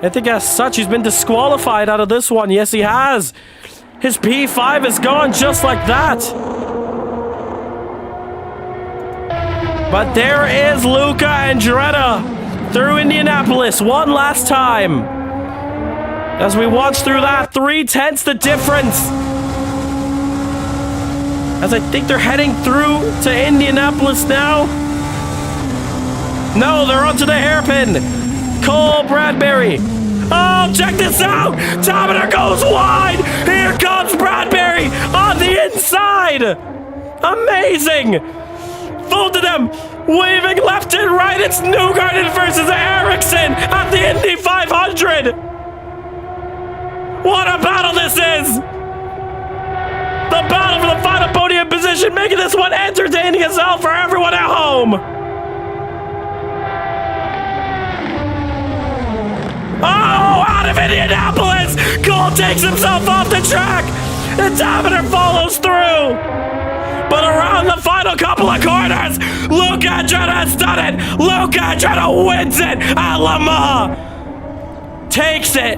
[SPEAKER 1] I think as such, he's been disqualified out of this one. Yes, he has. His P5 is gone just like that. But there is Luca Andretti through Indianapolis one last time. As we watch through that, 3/10 the difference. As I think they're heading through to Indianapolis now. No, they're onto the hairpin. Cole Bradbury. Oh, check this out. Tabiter goes wide. Here comes Bradbury on the inside. Amazing. Both of them waving left and right. It's Newgarden versus Ericsson at the Indy 500. What a battle this is. The battle for the final podium position, making this one entertaining as hell for everyone at home. Oh, out of Indianapolis! Cole takes himself off the track, and Tabiter follows through. But around the final couple of corners, Luca Andretti has done it. Luca Andretti wins it at Le Mans. Takes it.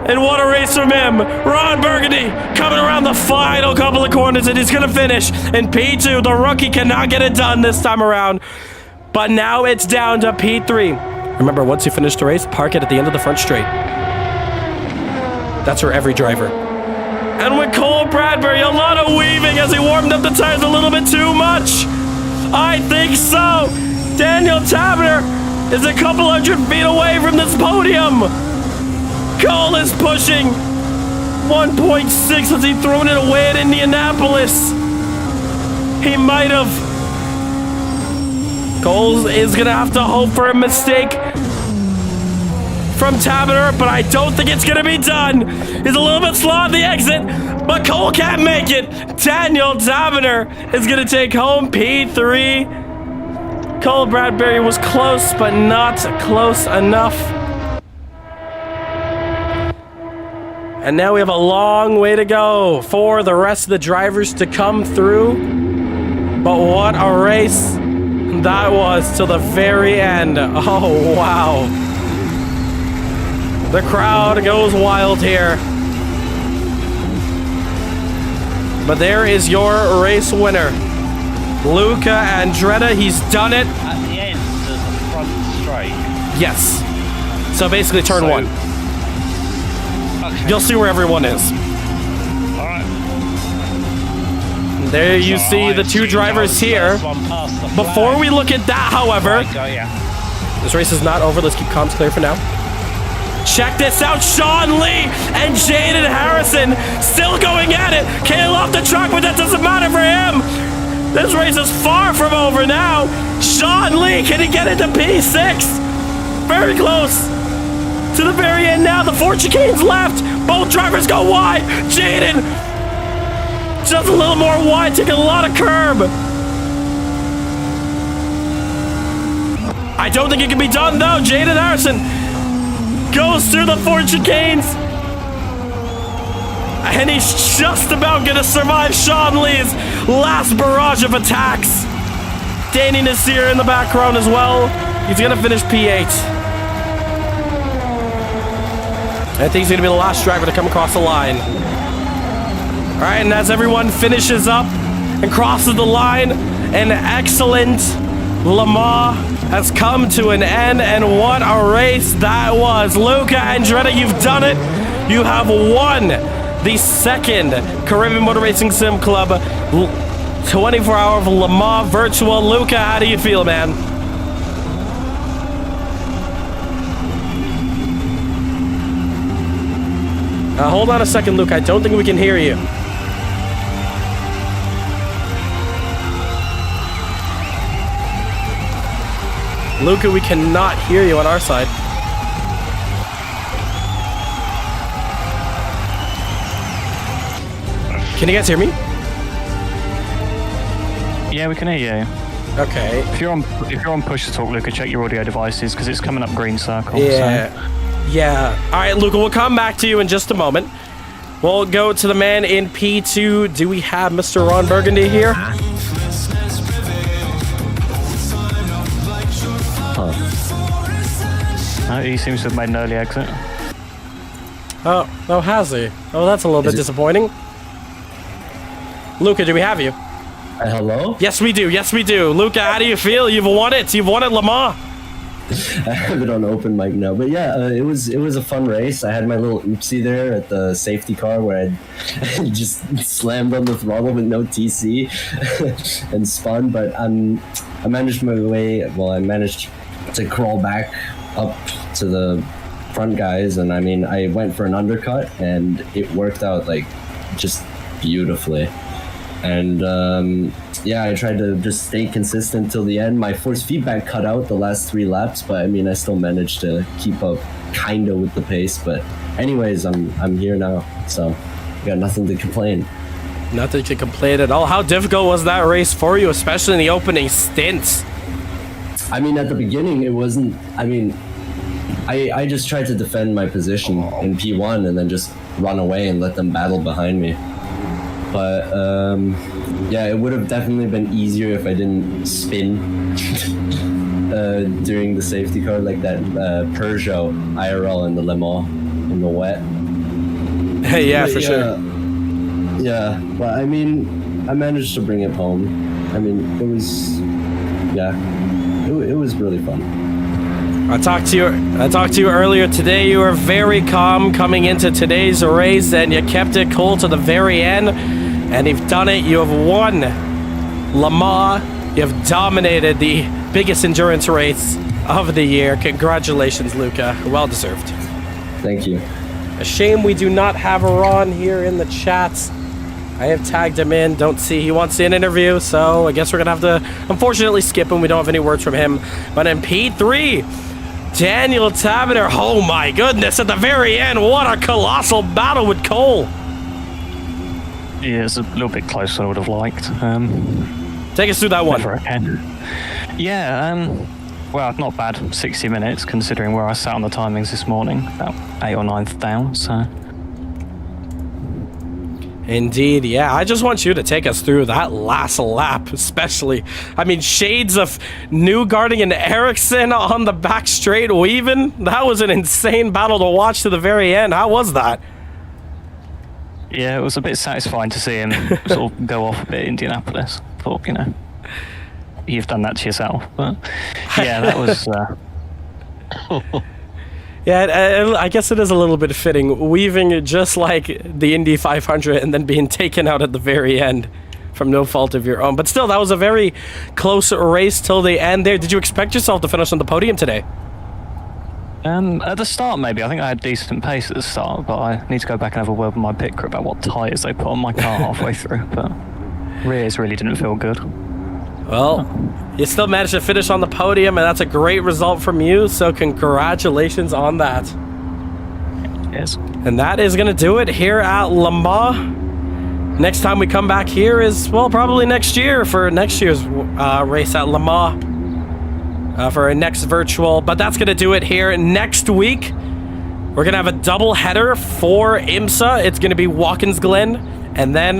[SPEAKER 1] And what a race from him. Ron Burgundy coming around the final couple of corners, and he's going to finish in P2. The rookie cannot get it done this time around. But now it's down to P3. Remember, once you finish the race, park it at the end of the front straight. That's for every driver. And with Cole Bradbury, a lot of weaving as he warmed up the tires a little bit too much. I think so. Daniel Tabiter is a couple hundred feet away from this podium. Cole is pushing 1.6 as he thrown it away at Indianapolis. He might have. Cole is going to have to hope for a mistake from Taberner, but I don't think it's gonna be done. He's a little bit slow on the exit, but Cole can't make it. Daniel Taberner is gonna take home P3. Cole Bradbury was close, but not close enough. And now we have a long way to go for the rest of the drivers to come through. But what a race that was till the very end. Oh, wow. The crowd goes wild here. But there is your race winner. Luca Andretti, he's done it.
[SPEAKER 2] At the end of the front straight.
[SPEAKER 1] Yes. So basically turn one.
[SPEAKER 2] Okay.
[SPEAKER 1] You'll see where everyone is.
[SPEAKER 2] Alright.
[SPEAKER 1] There you see the two drivers here. Before we look at that, however, this race is not over. Let's keep comms clear for now. Check this out. Sean Lee and Jaden Harrison still going at it. Kale off the track, but that doesn't matter for him. This race is far from over now. Sean Lee, can he get into P6? Very close. To the very end now. The 4 chicanes left. Both drivers go wide. Jaden just a little more wide, taking a lot of curb. I don't think it can be done though. Jaden Harrison goes through the 4 chicanes. And he's just about gonna survive Sean Lee's last barrage of attacks. Danny Nasir in the background as well. He's gonna finish P8. I think he's gonna be the last driver to come across the line. All right, and as everyone finishes up and crosses the line, an excellent Le Mans has come to an end, and what a race that was. Luca Andretti, you've done it. You have won the second Caribbean Motor Racing Sim Club 24-hour Le Mans Virtual. Luca, how do you feel, man? Hold on a second, Luke. I don't think we can hear you. Luca, we cannot hear you on our side. Can you guys hear me?
[SPEAKER 4] Yeah, we can hear you.
[SPEAKER 1] Okay.
[SPEAKER 4] If you're on push to talk, Luca, check your audio devices because it's coming up green circle.
[SPEAKER 1] Yeah.
[SPEAKER 4] So.
[SPEAKER 1] Yeah. All right, Luca, we'll come back to you in just a moment. We'll go to the man in P2. Do we have Mr. Ron Burgundy here?
[SPEAKER 4] No, he seems to have made an early exit.
[SPEAKER 1] Oh, has he? Oh, that's a little bit disappointing. Luca, do we have you?
[SPEAKER 11] Hello?
[SPEAKER 1] Yes, we do. Yes, we do. Luca, how do you feel? You've won it. You've won it, Le Mans.
[SPEAKER 11] I have it on open mic now, but yeah, it was a fun race. I had my little oopsie there at the safety car where I just slammed on the throttle with no TC and spun. But I managed my way. Well, I managed to crawl back up to the front guys, and I mean, I went for an undercut, and it worked out like just beautifully. And yeah, I tried to just stay consistent till the end. My force feedback cut out the last 3 laps, but I mean, I still managed to keep up kinda with the pace. But anyways, I'm here now, so I got nothing to complain.
[SPEAKER 1] Nothing to complain at all. How difficult was that race for you, especially in the opening stints?
[SPEAKER 11] I mean, at the beginning, it wasn't. I mean, I just tried to defend my position in P1 and then just run away and let them battle behind me. But yeah, it would have definitely been easier if I didn't spin during the safety car like that Peugeot IRL in the Le Mans in the wet.
[SPEAKER 1] Hey, yeah,
[SPEAKER 11] but
[SPEAKER 1] for sure.
[SPEAKER 11] Yeah, but I mean, I managed to bring it home. I mean, it was, yeah, it was really fun.
[SPEAKER 1] I talked to you earlier today. You were very calm coming into today's race, and you kept it cool to the very end. And you've done it. You have won Le Mans. You have dominated the biggest endurance race of the year. Congratulations, Luca. Well deserved.
[SPEAKER 11] Thank you.
[SPEAKER 1] A shame we do not have Ron here in the chats. I have tagged him in. Don't see he wants an interview, so I guess we're gonna have to unfortunately skip him. We don't have any words from him. But in P3, Daniel Tavener, oh my goodness, at the very end, what a colossal battle with Cole.
[SPEAKER 4] Yeah, it's a little bit closer than I would have liked.
[SPEAKER 1] Take us through that one.
[SPEAKER 4] Yeah, well, not bad. 60 minutes, considering where I sat on the timings this morning. About 8th or 9th down, so...
[SPEAKER 1] Indeed, yeah. I just want you to take us through that last lap, especially. I mean, shades of Newgarden and Ericsson on the back straight weaving. That was an insane battle to watch to the very end. How was that?
[SPEAKER 4] Yeah, it was a bit satisfying to see him sort of go off a bit in Indianapolis. Thought, you know, you've done that to yourself. But yeah, that was...
[SPEAKER 1] Yeah, I guess it is a little bit fitting, weaving just like the Indy 500 and then being taken out at the very end from no fault of your own. But still, that was a very close race till the end there. Did you expect yourself to finish on the podium today?
[SPEAKER 4] At the start, maybe. I think I had decent pace at the start, but I need to go back and have a word with my pit crew about what tyres they put on my car halfway through. But rears really didn't feel good.
[SPEAKER 1] Well, you still managed to finish on the podium, and that's a great result from you, so congratulations on that.
[SPEAKER 4] Yes.
[SPEAKER 1] And that is going to do it here at Le Mans. Next time we come back here is, well, probably next year for next year's race at Le Mans for our next virtual. But that's going to do it here. Next week, we're going to have a double header for IMSA. It's going to be Watkins Glen and then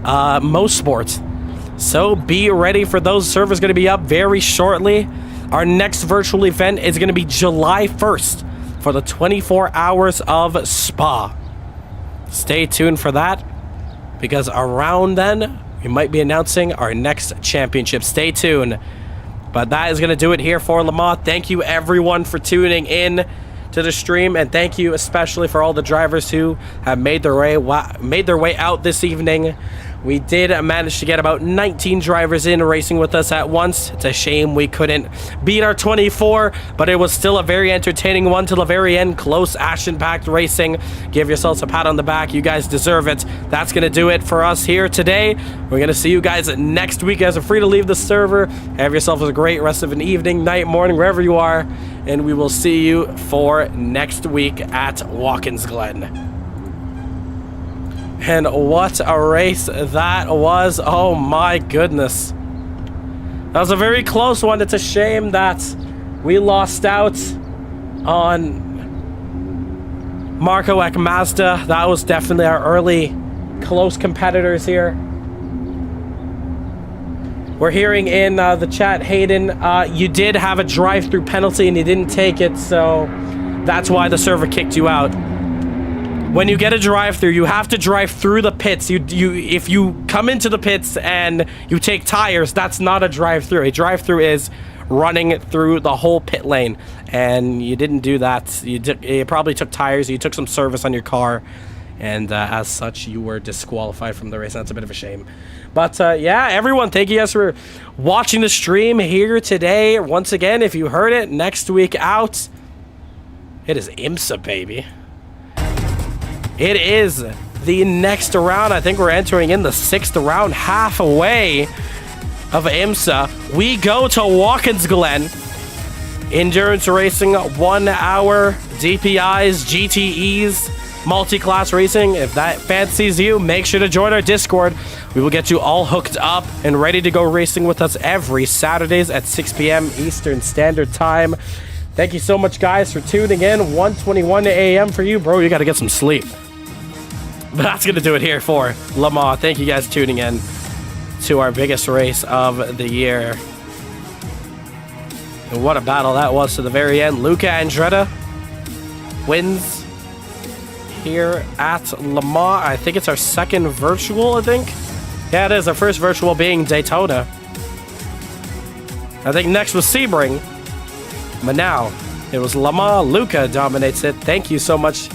[SPEAKER 1] Mosport. So be ready for those. Servers going to be up very shortly. Our next virtual event is going to be July 1st for the 24 hours of Spa. Stay tuned for that, because around then we might be announcing our next championship. Stay tuned. But that is going to do it here for Le Mans. Thank you everyone for tuning in to the stream, and thank you especially for all the drivers who have made their way out this evening. We did manage to get about 19 drivers in racing with us at once. It's a shame we couldn't beat our 24, but it was still a very entertaining one till the very end. Close, action-packed racing. Give yourselves a pat on the back. You guys deserve it. That's going to do it for us here today. We're going to see you guys next week. You guys are free to leave the server. Have yourself a great rest of an evening, night, morning, wherever you are. And we will see you for next week at Watkins Glen. And what a race that was. Oh my goodness. That was a very close one. It's a shame that we lost out on Marco Ek Mazda. That was definitely our early close competitors here. We're hearing in the chat, Hayden, you did have a drive-through penalty and you didn't take it, so that's why the server kicked you out. When you get a drive-through, you have to drive through the pits. If you come into the pits and you take tires, that's not a drive-through. A drive-through is running through the whole pit lane, and you didn't do that. You probably took tires, you took some service on your car, and as such, you were disqualified from the race. That's a bit of a shame. But yeah, everyone, thank you guys for watching the stream here today. Once again, if you heard it, next week out, it is IMSA, baby. It is the next round. I think we're entering in the 6th round, half away of IMSA. We go to Watkins Glen. Endurance racing, 1 hour, DPIs, GTEs, multi-class racing. If that fancies you, make sure to join our Discord. We will get you all hooked up and ready to go racing with us every Saturdays at 6 p.m. Eastern Standard Time. Thank you so much, guys, for tuning in. 1:21 a.m. for you, bro. You got to get some sleep. But that's going to do it here for Le Mans. Thank you guys for tuning in to our biggest race of the year. And what a battle that was to the very end. Luca Andretti wins here at Le Mans. I think it's our second virtual, I think. Yeah, it is. Our first virtual being Daytona. I think next was Sebring. But now, it was Le Mans. Luca dominates it. Thank you so much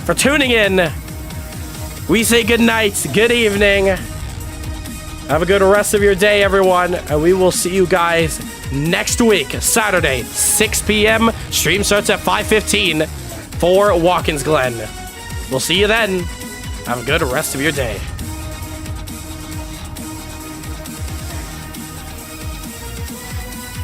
[SPEAKER 1] for tuning in. We say good night, good evening. Have a good rest of your day, everyone. And we will see you guys next week, Saturday, 6 p.m. Stream starts at 5:15 for Watkins Glen. We'll see you then. Have a good rest of your day.